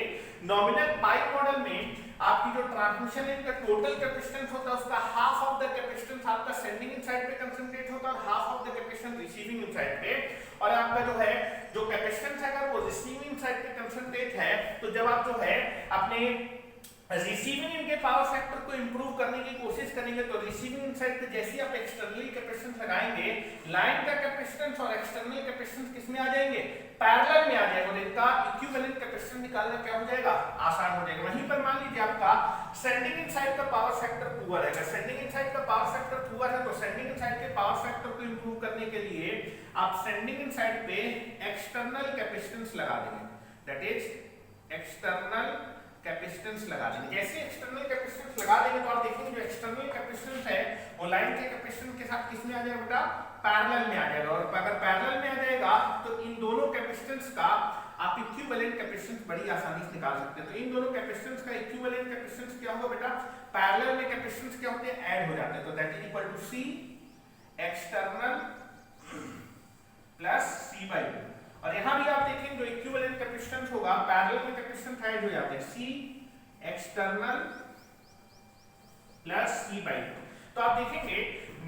नॉमिनल पाई मॉडल में आपकी जो ट्रांसमिशन लाइन का टोटल कैपेसिटेंस होता है उसका हाफ ऑफ द कैपेसिटेंस आपका सेंडिंग इन साइड पे कंसंट्रेट होता है और half of the capacitance receiving end side पे। और आपका जो है जो कैपेसिटेंस है अगर वो रिसीविंग साइड पे कंसंट्रेट है तो जब आप जो है अपने रिसीविंग इनके पावर फैक्टर को इंप्रूव करने की कोशिश करेंगे तो रिसीविंग साइड पे जैसे ही आप एक्सटर्नली कैपेसिटेंस लगाएंगे, लाइन का कैपेसिटेंस और एक्सटर्नल कैपेसिटेंस किसमें आ जाएंगे, पैरेलल में आ जाएगा, और इनका इक्विवेलेंट कैपेसिटेंस निकालना क्या हो जाएगा, आसान हो जाएगा। वहीं पर मान लीजिए आपका सेंडिंग इन साइड का पावर फैक्टर पुअर है, अगर सेंडिंग इन साइड का पावर फैक्टर पुअर है तो सेंडिंग इन साइड के पावर फैक्टर को इंप्रूव करने के लिए आप सेंडिंग इन साइड पे एक्सटर्नल कैपेसिटेंस लगा देंगे, दैट इज एक्सटर्नल कैपेसिटेंस लगा देंगे। जैसे एक्सटर्नल कैपेसिटेंस लगा देंगे तो आप देखेंगे जो एक्सटर्नल कैपेसिटेंस है वो लाइन के कैपेसिटेंस के साथ किसमें आ जाएगा बेटा, पैरेलल में आ जाएगा। और अगर पैरेलल में आ जाएगा तो इन दोनों कैपेसिटेंस का आप इक्विवेलेंट कैपेसिटेंस बड़ी आसानी से निकाल सकते हैं। तो इन दोनों कैपेसिटेंस का इक्विवेलेंट कैपेसिटेंस क्या होगा बेटा, पैरेलल में कैपेसिटेंस क्या होते हैं, ऐड हो जाते हैं, तो that is equal to C external plus C by two. और यहां भी आप देखेंगे जो इक्विवेलेंट कैपेसिटेंस होगा पैरेलल में कैपेसिटेंस ऐड हो जाते हैं, C external plus C by two. तो आप देखेंगे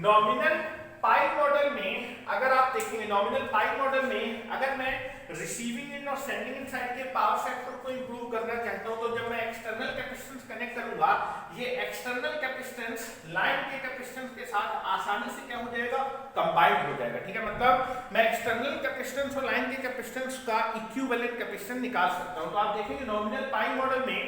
नॉमिनल पाई मॉडल में अगर आप देखेंगे नॉमिनल पाई मॉडल में अगर मैं रिसीविंग इन और सेंडिंग इन साइड के पावर फैक्टर को इंप्रूव करना चाहता हूं तो जब मैं एक्सटर्नल कैपेसिटेंस कनेक्ट करूंगा ये एक्सटर्नल कैपेसिटेंस लाइन के कैपेसिटेंस के साथ आसानी से क्या हो जाएगा, कंबाइंड हो जाएगा। ठीक है, मतलब मैं एक्सटर्नल कैपेसिटेंस और लाइन के कैपेसिटेंस का इक्विवेलेंट कैपेसिटेंस निकाल सकता हूं। तो आप देखेंगे नॉमिनल पाई मॉडल में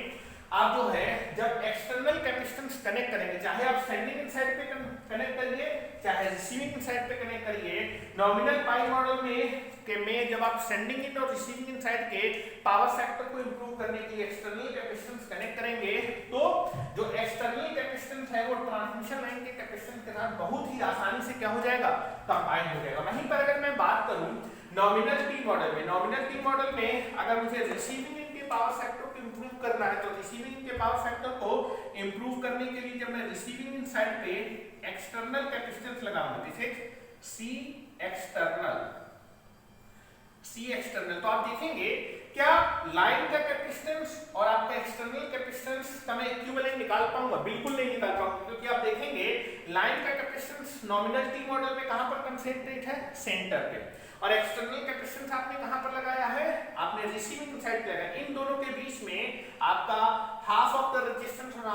आप जो है जब एक्सटर्नल कैपेसिटेंस कनेक्ट करेंगे, चाहे आप सेंडिंग इन साइड पे कनेक्ट करिए चाहे रिसीविंग इन साइड पे कनेक्ट करिए, नॉमिनल पाई मॉडल में जब आप सेंडिंग इन और रिसीविंग इन साइड के पावर फैक्टर को इंप्रूव करने के लिए एक्सटर्नल कैपेसिटेंस कनेक्ट करेंगे तो जो एक्सटर्नल कैपेसिटेंस है वो ट्रांसमिशन लाइन के कैपेसिटेंस के साथ बहुत ही आसानी से क्या हो जाएगा, कंबाइन हो जाएगा। वहीं पर अगर मैं बात करूं नॉमिनल टी मॉडल में, नॉमिनल टी मॉडल में अगर मुझे रिसीविंग इन के पावर फैक्टर को इंप्रूव करना है तो रिसीविंग के पावर फैक्टर को इंप्रूव करने के लिए जब मैं रिसीविंग इन साइड पे एक्सटर्नल कैपेसिटेंस लगाऊंगा, this is C external, C external. तो आप देखेंगे क्या लाइन का कैपेसिटेंस और आपका एक्सटर्नल कैपेसिटेंस का मैं इक्विवेलेंट निकाल पाऊंगा? बिल्कुल नहीं निकाल पाऊंगा, क्योंकि आप देखेंगे लाइन का कैपेसिटेंस नॉमिनल टी मॉडल में कहां पर कंसेंट्रेट है? सेंटर पे। और एक्सटर्नल कैपेसिटेंस आपने कहां पर लगाया है? आपने रिसीविंग साइड पे लगाया। इन दोनों के बीच में आपका हाफ ऑफ द रेजिस्टेंस और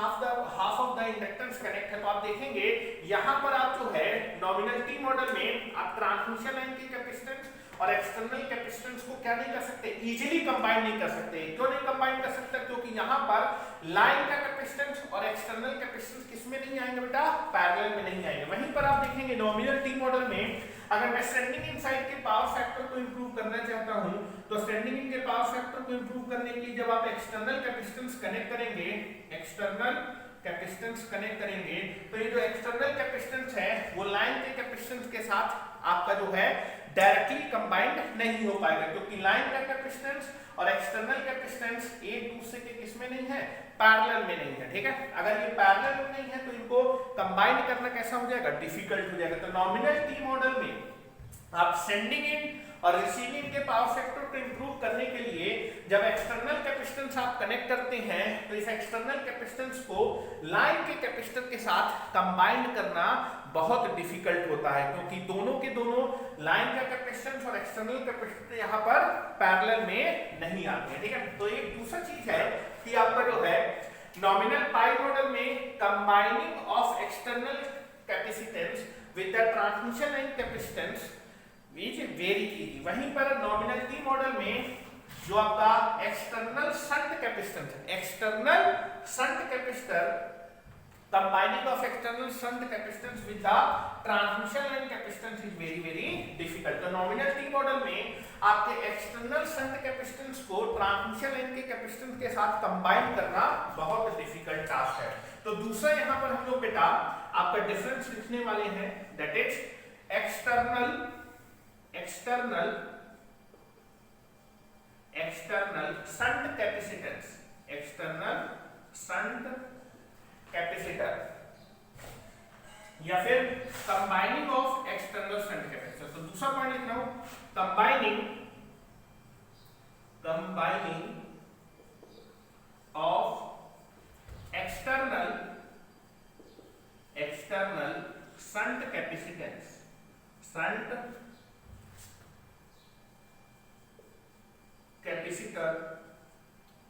half of the inductance connect है। तो आप देखेंगे यहां पर आप जो है नॉमिनल टी मॉडल में आप ट्रांसमिशन लाइन की कैपेसिटेंस और एक्सटर्नल कैपेसिटेंस को क्या नहीं कर सकते? इजीली कंबाइन नहीं कर सकते। क्यों नहीं कंबाइन कर सकते? क्योंकि यहां पर लाइन का कैपेसिटेंस और एक्सटर्नल कैपेसिटेंस किसमें नहीं आएंगे बेटा? पैरेलल में नहीं आएंगे। वहीं पर आप देखेंगे नॉमिनल टी मॉडल में अगर मैं स्टैंडिंग इन साइड के पावर फैक्टर को इंप्रूव करना चाहता हूं, तो स्टैंडिंग इन के पावर फैक्टर को इंप्रूव करने के लिए जब आप एक्सटर्नल कैपेसिटेंस कनेक्ट करेंगे, एक्सटर्नल कैपेसिटेंस कनेक्ट करेंगे, तो ये जो एक्सटर्नल कैपेसिटेंस है वो लाइन के कैपेसिटेंस के साथ आपका जो है डायरेक्टली कंबाइंड नहीं हो पाएगा, क्योंकि लाइन का कैपेसिटेंस और एक्सटर्नल कैपेसिटेंस एक दूसरे के किसमें नहीं है? पैरेलल में नहीं है। ठीक है, अगर ये पैरेलल में नहीं है तो इनको कंबाइन करना कैसा हो जाएगा? डिफिकल्ट हो जाएगा। तो नॉमिनल टी मॉडल में आप सेंडिंग इन और रिसीविंग के पावर फैक्टर को इंप्रूव करने के लिए जब एक्सटर्नल कैपेसिटेंस आप कनेक्ट करते हैं, तो इस एक्सटर्नल कैपेसिटेंस को लाइन के कैपेसिटर के साथ कंबाइन करना बहुत डिफिकल्ट होता है, क्योंकि दोनों के दोनों लाइन का कैपेसिटेंस और एक्सटर्नल कैपेसिटर यहाँ पर पैरेलल में नहीं आते हैं। ठीक है, तो एक दूसरा चीज है कि आपका जो है नॉमिनल पाई मॉडल में combining of external capacitance with the transmission line capacitance is very easy. वहीं पर नॉमिनल टी मॉडल में जो आपका एक्सटर्नल शंट कैपेसिटेंस है, external shunt capacitor, combining of external shunt capacitance with the transmission line capacitance is very difficult। तो नॉमिनल टी मॉडल में आपके एक्सटर्नल शंट कैपेसिटेंस को ट्रांसमिशन लाइन के कैपेसिटेंस के साथ कंबाइन करना बहुत डिफिकल्ट टास्क है। तो दूसरा यहाँ पर हम लोग बेटा आपका डिफरेंस लिखने वाले हैं, that is external shunt capacitance, external shunt capacitor, या फिर combining of external shunt capacitor. तो दूसरा पॉइंट लिख रहा हूं, combining of external shunt capacitance, shunt capacitor,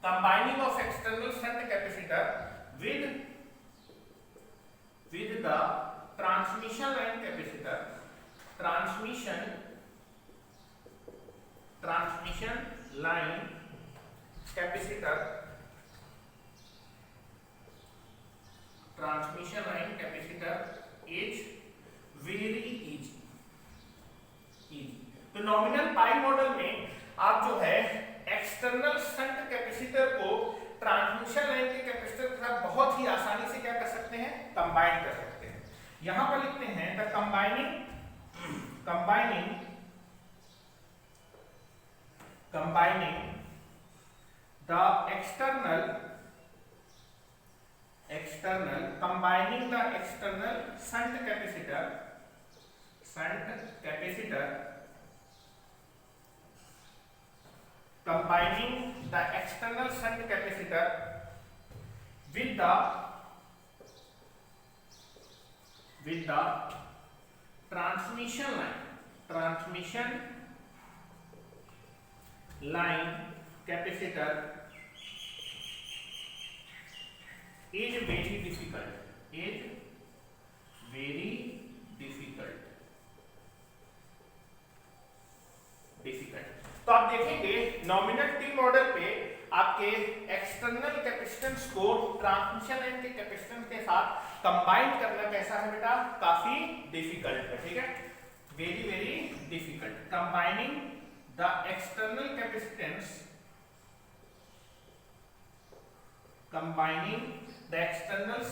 combining of external shunt capacitor with the transmission line capacitor, transmission line capacitor is very easy। तो नॉमिनल पाई मॉडल में आप जो है एक्सटर्नल शंट कैपेसिटर को ट्रांसमिशन लाइन के कैपेसिटर के साथ बहुत ही आसानी से क्या कर सकते हैं? कंबाइन कर सकते हैं। यहां पर लिखते हैं the combining the external shunt capacitor combining the external shunt capacitor with the transmission line capacitor is very difficult, तो आप देखेंगे नॉमिनल टी मॉडल पे आपके एक्सटर्नल कैपेसिटेंस को ट्रांसमिशन लाइन के कैपेसिटेंस के साथ कंबाइन करना कैसा है बेटा? काफी डिफिकल्ट है। ठीक है, very difficult. Combining the external capacitance,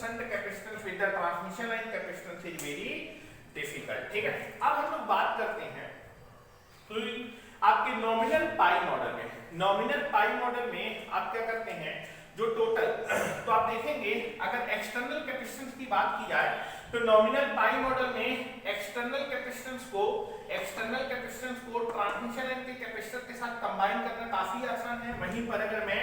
shunt capacitance with the transmission line capacitance is very difficult. ठीक है, अब हम लोग बात करते हैं तो आपके नॉमिनल पाई मॉडल में आप क्या करते हैं? जो टोटल तो आप देखेंगे अगर एक्सटर्नल कैपेसिटेंस की बात की जाए तो नॉमिनल पाई मॉडल में एक्सटर्नल कैपेसिटेंस को ट्रांसमिशन लाइन के कैपेसिटर के साथ कंबाइन करना काफी आसान है। वहीं पर अगर मैं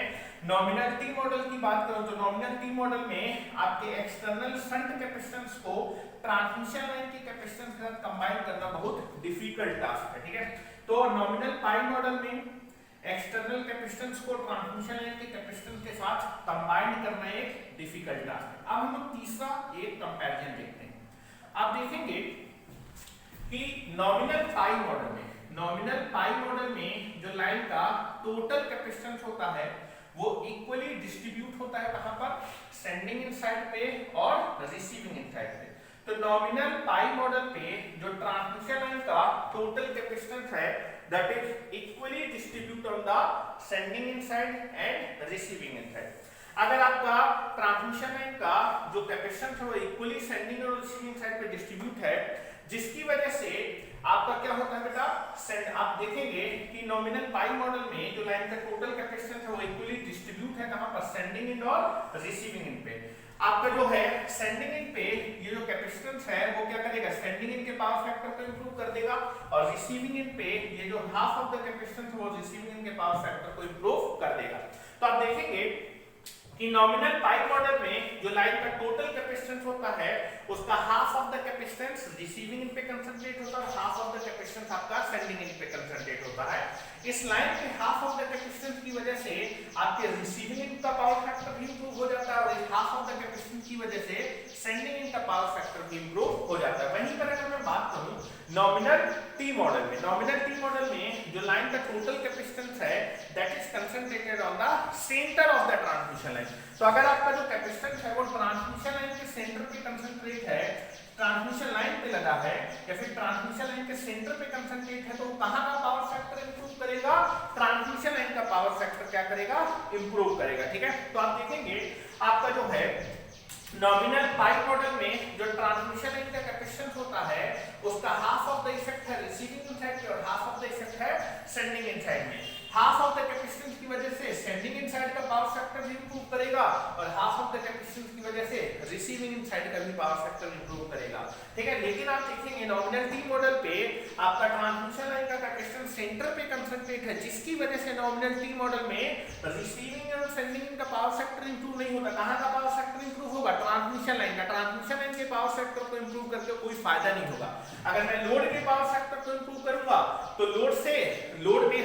नॉमिनल टी मॉडल की बात करूं तो नॉमिनल टी मॉडल में आपके एक्सटर्नल शंट कैपेसिटेंस को ट्रांसमिशन लाइन के कैपेसिटेंस के साथ कंबाइन करना बहुत डिफिकल्ट टास्क है, ठीक है। तो नॉमिनल पाई मॉडल में एक्सटर्नल कैपेसिटेंस को ट्रांसमिशन लाइन के कैपेसिटेंस के साथ कंबाइन करना एक डिफिकल्ट टास्क है। अब हम लोग तीसरा एक कंपैरिजन देखते हैं। आप देखेंगे कि नॉमिनल पाई मॉडल में जो लाइन का टोटल कैपेसिटेंस होता है वो इक्वली डिस्ट्रीब्यूट होता है, कहां पर, सेंडिंग इन साइड पे और रिसीविंग इन साइड पे। तो नॉमिनल पाई मॉडल पे जो ट्रांसमिशन लाइन का टोटल कैपेसिटेंस है that is equally distributed on the sending end side and receiving end side। अगर आपका ट्रांसमिशन लाइन का जो कैपेसिटेंस है वो इक्वली सेंडिंग और रिसीविंग साइड पे डिस्ट्रीब्यूट है, जिसकी वजह से आपका क्या होता है बेटा, आप देखेंगे कि नॉमिनल पाई मॉडल में जो लाइन का टोटल कैपेसिटेंस है वो इक्वली डिस्ट्रीब्यूट है, कहां पर, सेंडिंग एंड और रिसीविंग एंड पे। आपका जो है सेंडिंग एंड पे ये जो कैपेसिटेंस है वो क्या करेगा, सेंडिंग एंड के पावर फैक्टर को इंप्रूव कर देगा, और रिसीविंग एंड पे ये जो हाफ ऑफ द कैपेसिटेंस है वो रिसीविंग एंड के पावर फैक्टर को इंप्रूव कर देगा। तो आप देखेंगे कि नॉमिनल पाई मॉडल में जो लाइन का टोटल कैपेसिटेंस होता है उसका half of the capacitance receiving end पे कंसंट्रेट होता है और हाफ ऑफ द कैपेसिटेंस आपका सेंडिंग एंड पे कंसंट्रेट होता है। इस लाइन के हाफ ऑफ द कैपेसिटेंस की वजह से आपके रिसीविंग एंड का पावर फैक्टर भी इंप्रूव हो जाता है और इस हाफ ऑफ द कैपेसिटेंस की वजह से सेंडिंग एंड का पावर फैक्टर भी इंप्रूव हो जाता है। वहीं पर अगर मैं बात करूं नॉमिनल टी मॉडल में जो लाइन का टोटल कैपेसिटेंस है that is concentrated on the centre of the transmission line. तो अगर आपका जो कैपेसिटेंस है वो ट्रांसमिशन लाइन के सेंटर पे कंसंट्रेट है, ट्रांसमिशन लाइन पे लगा है या फिर ट्रांसमिशन लाइन के सेंटर पे कंसंट्रेट है, तो कहां का पावर फैक्टर इंप्रूव करेगा, ट्रांसमिशन लाइन का पावर फैक्टर क्या करेगा, इंप्रूव करेगा, ठीक है। तो आप देखेंगे आपका जो है नॉमिनल पाई मॉडल में जो ट्रांसमिशन लाइन का कैपेसिटेंस होता है उसका हाफ ऑफ द इफेक्ट है रिसीविंग एंड साइड पे और हाफ ऑफ द इफेक्ट है सेंडिंग एंड साइड में। हाफ ऑफ द कैपेसिटेंस की वजह से सेंडिंग एंड साइड का पावर फैक्टर भी इंप्रूव करेगा और हाफ ऑफ द कैपेसिटेंस की वजह से रिसीविंग एंड साइड का भी पावर फैक्टर इंप्रूव करेगा, ठीक है। लेकिन आप देखेंगे नॉमिनल टी मॉडल पे आपका ट्रांसमिशन लाइन का कैपेसिटेंस सेंटर पे कंसंट्रेट है, जिसकी वजह से नॉमिनल टी मॉडल में रिसीविंग और सेंडिंग का पावर फैक्टर इंप्रूव नहीं होता। कहां का पावर फैक्टर इंप्रूव होगा, ट्रांसमिशन लाइन का। ट्रांसमिशन लाइन के पावर फैक्टर को इंप्रूव करके कोई फायदा नहीं होगा। अगर मैं लोड के पावर फैक्टर को इंप्रूव करूंगा तो लोड में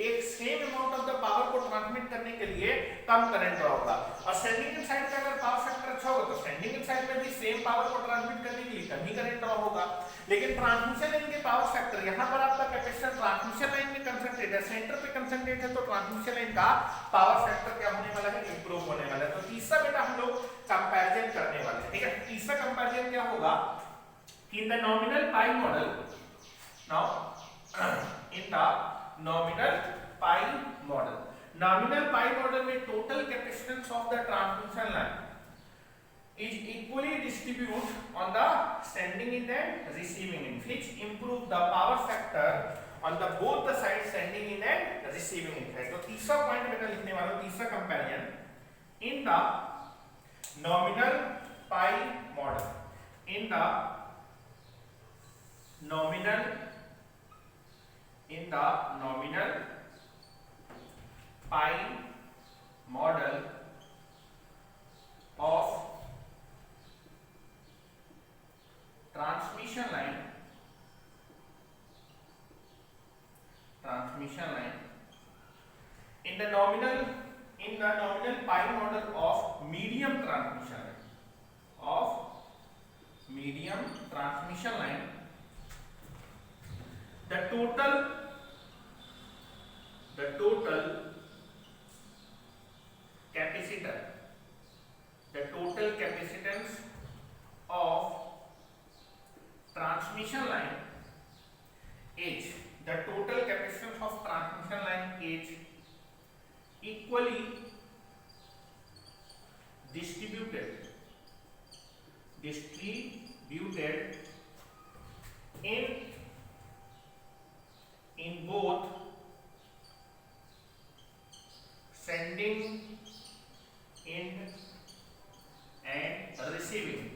एक same amount of the power को ट्रांसमिट करने के लिए कम करंट ड्रॉ होगा, और सेंडिंग एंड साइड का अगर पावर फैक्टर अच्छा होगा तो सेंडिंग एंड साइड में भी सेम पावर को ट्रांसमिट करने के लिए कम ही करंट ड्रॉ होगा। लेकिन ट्रांसमिशन लाइन के पावर फैक्टर, यहां पर आपका कैपेसिटर ट्रांसमिशन लाइन में कंसंट्रेट है, सेंटर पे कंसंट्रेट है, तो ट्रांसमिशन लाइन का पावर फैक्टर क्या होने वाला है, इंप्रूव होने वाला है। तो तीसरा बेटा हम लोग कंपैरिजन करने वाले हैं, ठीक है। तीसरा कंपैरिजन क्या होगा, in the nominal pi model, now in the nominal pi model में total capacitance of the transmission line is equally distributed on the sending end and receiving end, which improve the power factor on the both the sides sending end and receiving end। तो तीसरा पॉइंट बेटा लिखने वाला हूं, तीसरा comparison in the nominal pi model, in the nominal pi model of transmission line in the nominal pi model of medium transmission line, the total capacitance of transmission line is equally distributed in both sending end and receiving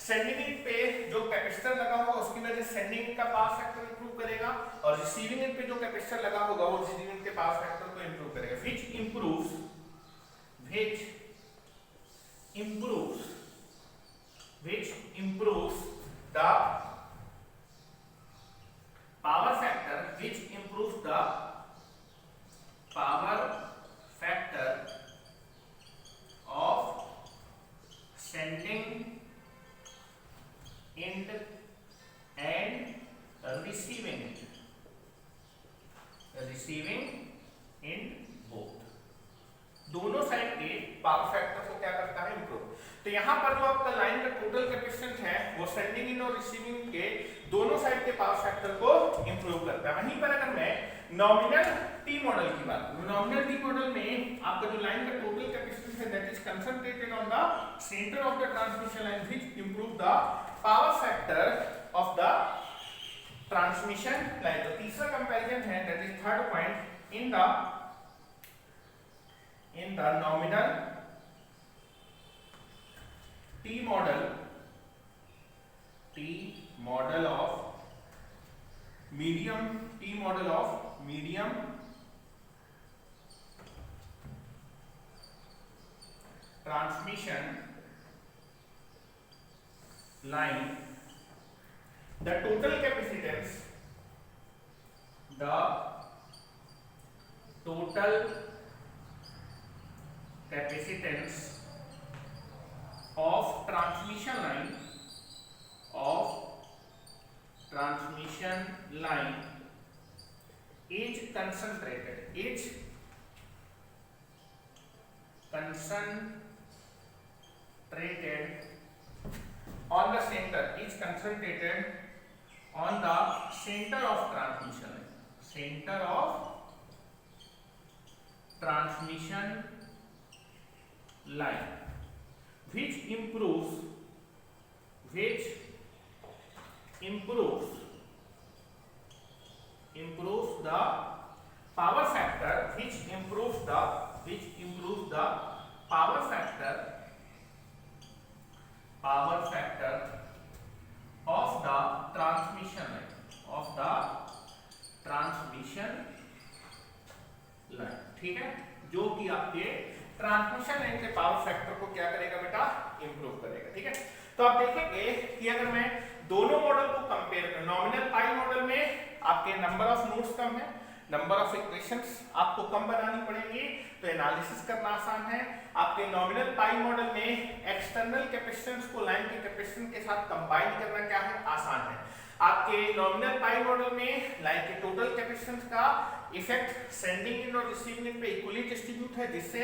sending end पे जो कैपेसिटर लगा होगा उसकी वजह से सेंडिंग एंड का पावर फैक्टर इंप्रूव करेगा, और रिसीविंग एंड पे जो कैपेसिटर लगा होगा वो रिसीविंग एंड के पावर फैक्टर को इंप्रूव करेगा, which improves the power factor of sending end and receiving end both, दोनों साइड के पावर फैक्टर को क्या करता है, इंप्रूव। तो यहाँ पर जो आपका लाइन का टोटल कैपेसिटेंस है वो सेंडिंग इन और रिसीविंग के दोनों साइड के पावर फैक्टर को इंप्रूव करता है। वहीं पर अगर मैं नॉमिनल टी मॉडल की बात करूं, नॉमिनल टी मॉडल में आपका जो लाइन का टोटल कैपेसिटेंस है that is concentrated on the centre of the transmission line which improve the power factor of the transmission line. तो तीसरा कंपैरिजन है that is third point in the nominal T model of medium transmission line, the total capacitance of transmission line is concentrated on the center, is concentrated on the center of transmission line, which improves the power factor, which improves the power factor of the transmission line, ठीक है, जो कि आपके ट्रांसमिशन लाइन के पावर फैक्टर को क्या करेगा बेटा, इंप्रूव करेगा। ठीक है, तो आप देखेंगे कि अगर मैं दोनों मॉडल को कंपेयर करूं, नॉमिनल पाई मॉडल में आपके नंबर ऑफ नोड्स कम है, नंबर ऑफ इक्वेशंस आपको कम बनानी पड़ेंगी, तो एनालिसिस करना आसान है। आपके नॉमिनल पाई मॉडल में एक्सटर्नल कैपेसिटेंस को लाइन के कैपेसिटेंस के साथ कंबाइन करना क्या है, आसान है। आपके नॉमिनल पाई मॉडल में लाइन के टोटल कैपेसिटेंस का इफेक्ट सेंडिंग इन और रिसीविंग इन पे इक्वली डिस्ट्रीब्यूट है, जिससे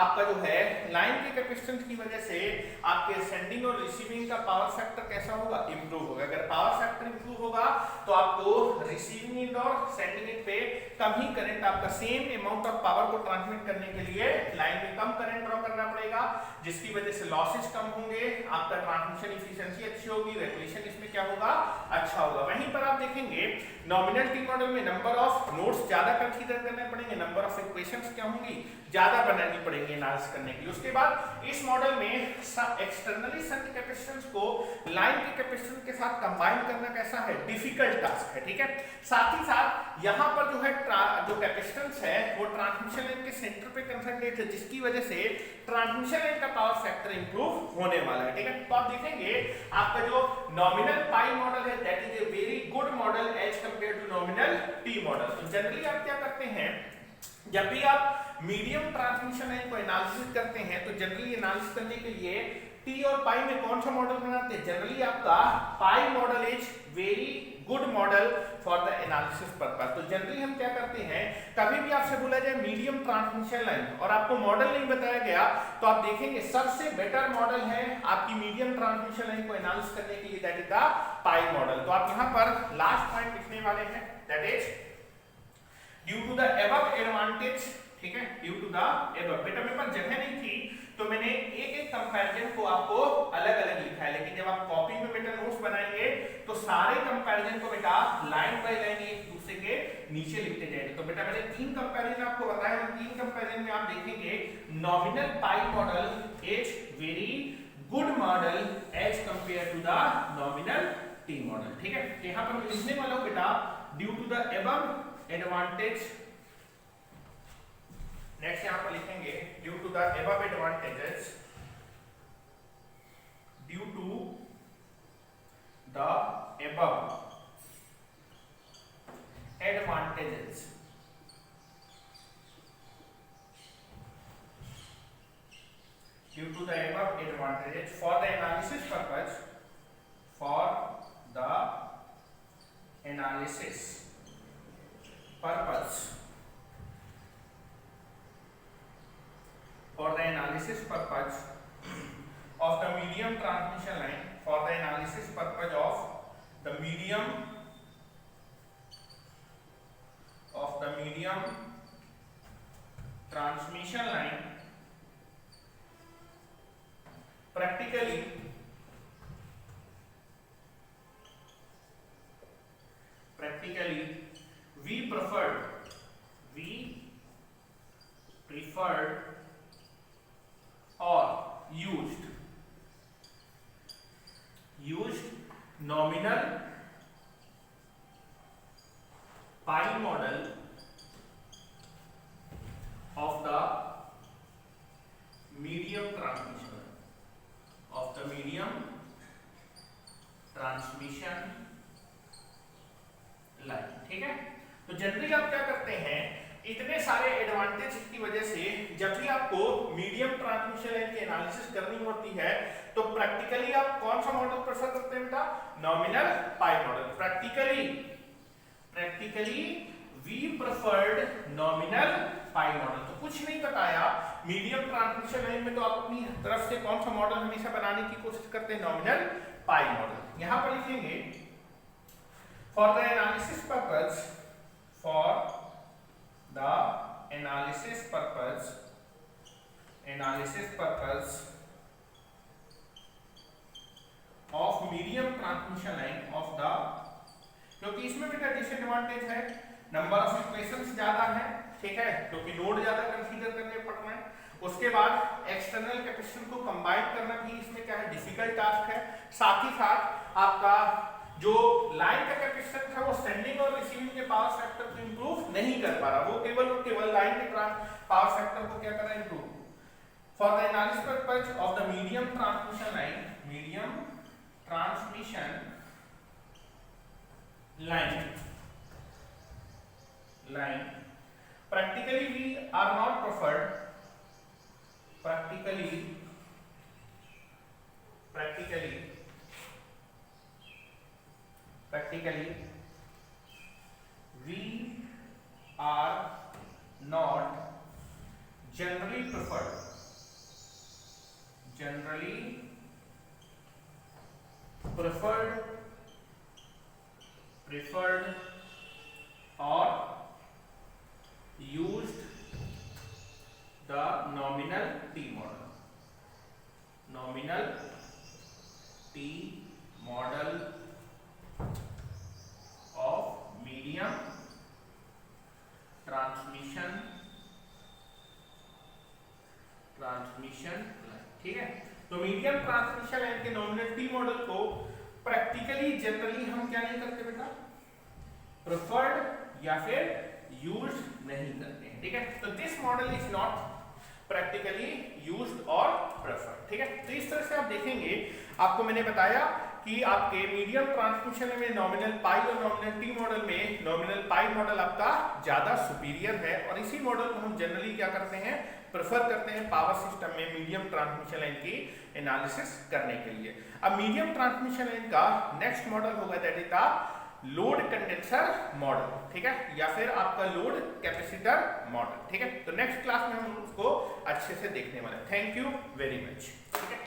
आपका जो है लाइन के कैपेसिटेंस की वजह से आपके सेंडिंग और रिसीविंग का पावर फैक्टर कैसा होगा, इंप्रूव होगा। अगर पावर फैक्टर इंप्रूव होगा तो आपको रिसीविंग इन और सेंडिंग इन पे कम ही करंट, आपका सेम अमाउंट ऑफ पावर को ट्रांसमिट करने के लिए लाइन में कम करंट ड्रॉ करना पड़ेगा, जिसकी वजह से लॉसेस कम होंगे, आपका ट्रांसमिशन एफिशिएंसी अच्छी होगी, रेगुलेशन इसमें क्या होगा, अच्छा होगा। वहीं पर आप देखेंगे नॉमिनल टी मॉडल में नंबर ऑफ नोड्स ज्यादा कंसीडर करने पड़ेंगे, नंबर ऑफ इक्वेशंस क्या होंगी, ज्यादा बनानी पड़ेंगी एनालिसिस करने के लिए। उसके बाद इस मॉडल में एक्सटर्नली शंट कैपेसिटेंस को लाइन के कैपेसिटेंस के साथ कंबाइन करना कैसा है, डिफिकल्ट टास्क है। ठीक है, साथ ही साथ यहाँ पर जो है जो कैपेसिटेंस है वो ट्रांसमिशन लाइन के सेंटर पे कंसंट्रेट है, जिसकी वजह से ट्रांसमिशन लाइन का पावर फैक्टर इंप्रूव होने वाला है। ठीक है, तो आप देखेंगे आपका जो नॉमिनल पाई मॉडल है that is a very good model as compare to nominal T model. तो जनरली आप क्या करते हैं, जब भी आप मीडियम ट्रांसमिशन लाइन को एनालिसिस करते हैं तो जनरली एनालिसिस करने के लिए टी और पाई में कौन सा मॉडल बनाते हैं, जनरली आपका पाई model is very good model for the analysis purpose. तो जनरली हम क्या करते हैं, कभी भी आपसे बोला जाए मीडियम ट्रांसमिशन लाइन और आपको मॉडल नहीं बताया गया तो आप देखेंगे सबसे बेटर मॉडल है आपकी मीडियम ट्रांसमिशन लाइन को एनालिसिस करने के लिए, that is the pi model. तो आप यहाँ पर लास्ट पॉइंट लिखने वाले हैं, that is due to the above advantage. ठीक है, ड्यू टू द एबव, बेटा मेरे पास जगह नहीं थी तो मैंने एक एक कंपैरिजन को आपको अलग अलग लिखा है, लेकिन जब आप कॉपी में बेटा नोट्स बनाएंगे तो सारे कंपैरिजन को बेटा लाइन बाय लाइन एक दूसरे के नीचे लिखते जाएंगे। तो बेटा मैंने तीन कंपैरिजन आपको बताया, तीन कंपैरिजन में आप देखेंगे nominal pi model is very good model as compare to the nominal T model. ठीक है, यहां पर मैं लिखने वाला हूं बेटा due to the above advantage, next यहां पर लिखेंगे due to the above advantages, due to the above advantages due to the above advantages for the analysis purpose, for the analysis purpose, for the analysis purpose of the medium transmission line, for the analysis purpose of the medium transmission line, practically we preferred or used nominal pi model of the medium transmission line. ठीक है, तो जनरली आप क्या करते हैं, इतने सारे एडवांटेज की वजह से जब भी आपको मीडियम ट्रांसमिशन लाइन की एनालिसिस करनी होती है तो प्रैक्टिकली आप कौन सा मॉडल प्रेफर करते हैं बेटा, nominal pi model. Practically we preferred nominal pi model. तो कुछ नहीं बताया, मीडियम ट्रांसमिशन लाइन में तो आप अपनी तरफ से कौन सा मॉडल हमेशा बनाने की कोशिश करते हैं, नॉमिनल पाई मॉडल। यहां पर लिखेंगे for the analysis purpose, for the analysis purpose of medium transmission line of the, क्योंकि इसमें बेटा डिसएडवांटेज है, नंबर ऑफ इक्वेशंस ज्यादा है, ठीक है, क्योंकि नोड ज्यादा कंसीडर करने पड़ रहे हैं। उसके बाद एक्सटर्नल कैपेसिटेंस को कंबाइन करना भी इसमें क्या है, डिफिकल्ट टास्क है। साथ ही साथ आपका जो लाइन का कैपेसिटेंस है वो सेंडिंग और रिसीविंग के पावर फैक्टर को इंप्रूव नहीं कर पा रहा, वो केवल लाइन के पावर फैक्टर को क्या कर रहा है, improve. For the analysis purpose of the medium transmission line practically we are not preferred, practically we are not generally preferred or used the nominal T model of medium transmission line। ठीक है, तो मीडियम ट्रांसमिशन लाइन के नॉमिनल टी मॉडल को प्रैक्टिकली जनरली हम क्या नहीं करते बेटा, प्रेफर्ड या फिर यूज्ड नहीं करते हैं। ठीक है, तो this model is not practically used और प्रेफर्ड। ठीक है, तो इस तरह से आप देखेंगे, आपको मैंने बताया कि आपके मीडियम ट्रांसमिशन में नॉमिनल पाई और नॉमिनल टी मॉडल में नॉमिनल पाई मॉडल आपका ज्यादा सुपीरियर है, और इसी मॉडल को हम जनरली क्या करते हैं, प्रेफर करते हैं पावर सिस्टम में मीडियम ट्रांसमिशन लाइन की एनालिसिस करने के लिए। अब मीडियम ट्रांसमिशन लाइन का नेक्स्ट मॉडल होगा that is the load condenser model. ठीक है, या फिर आपका लोड कैपेसिटर मॉडल। ठीक है, तो नेक्स्ट क्लास में हम उसको अच्छे से देखने वाले हैं। Thank you very much. ठीक है।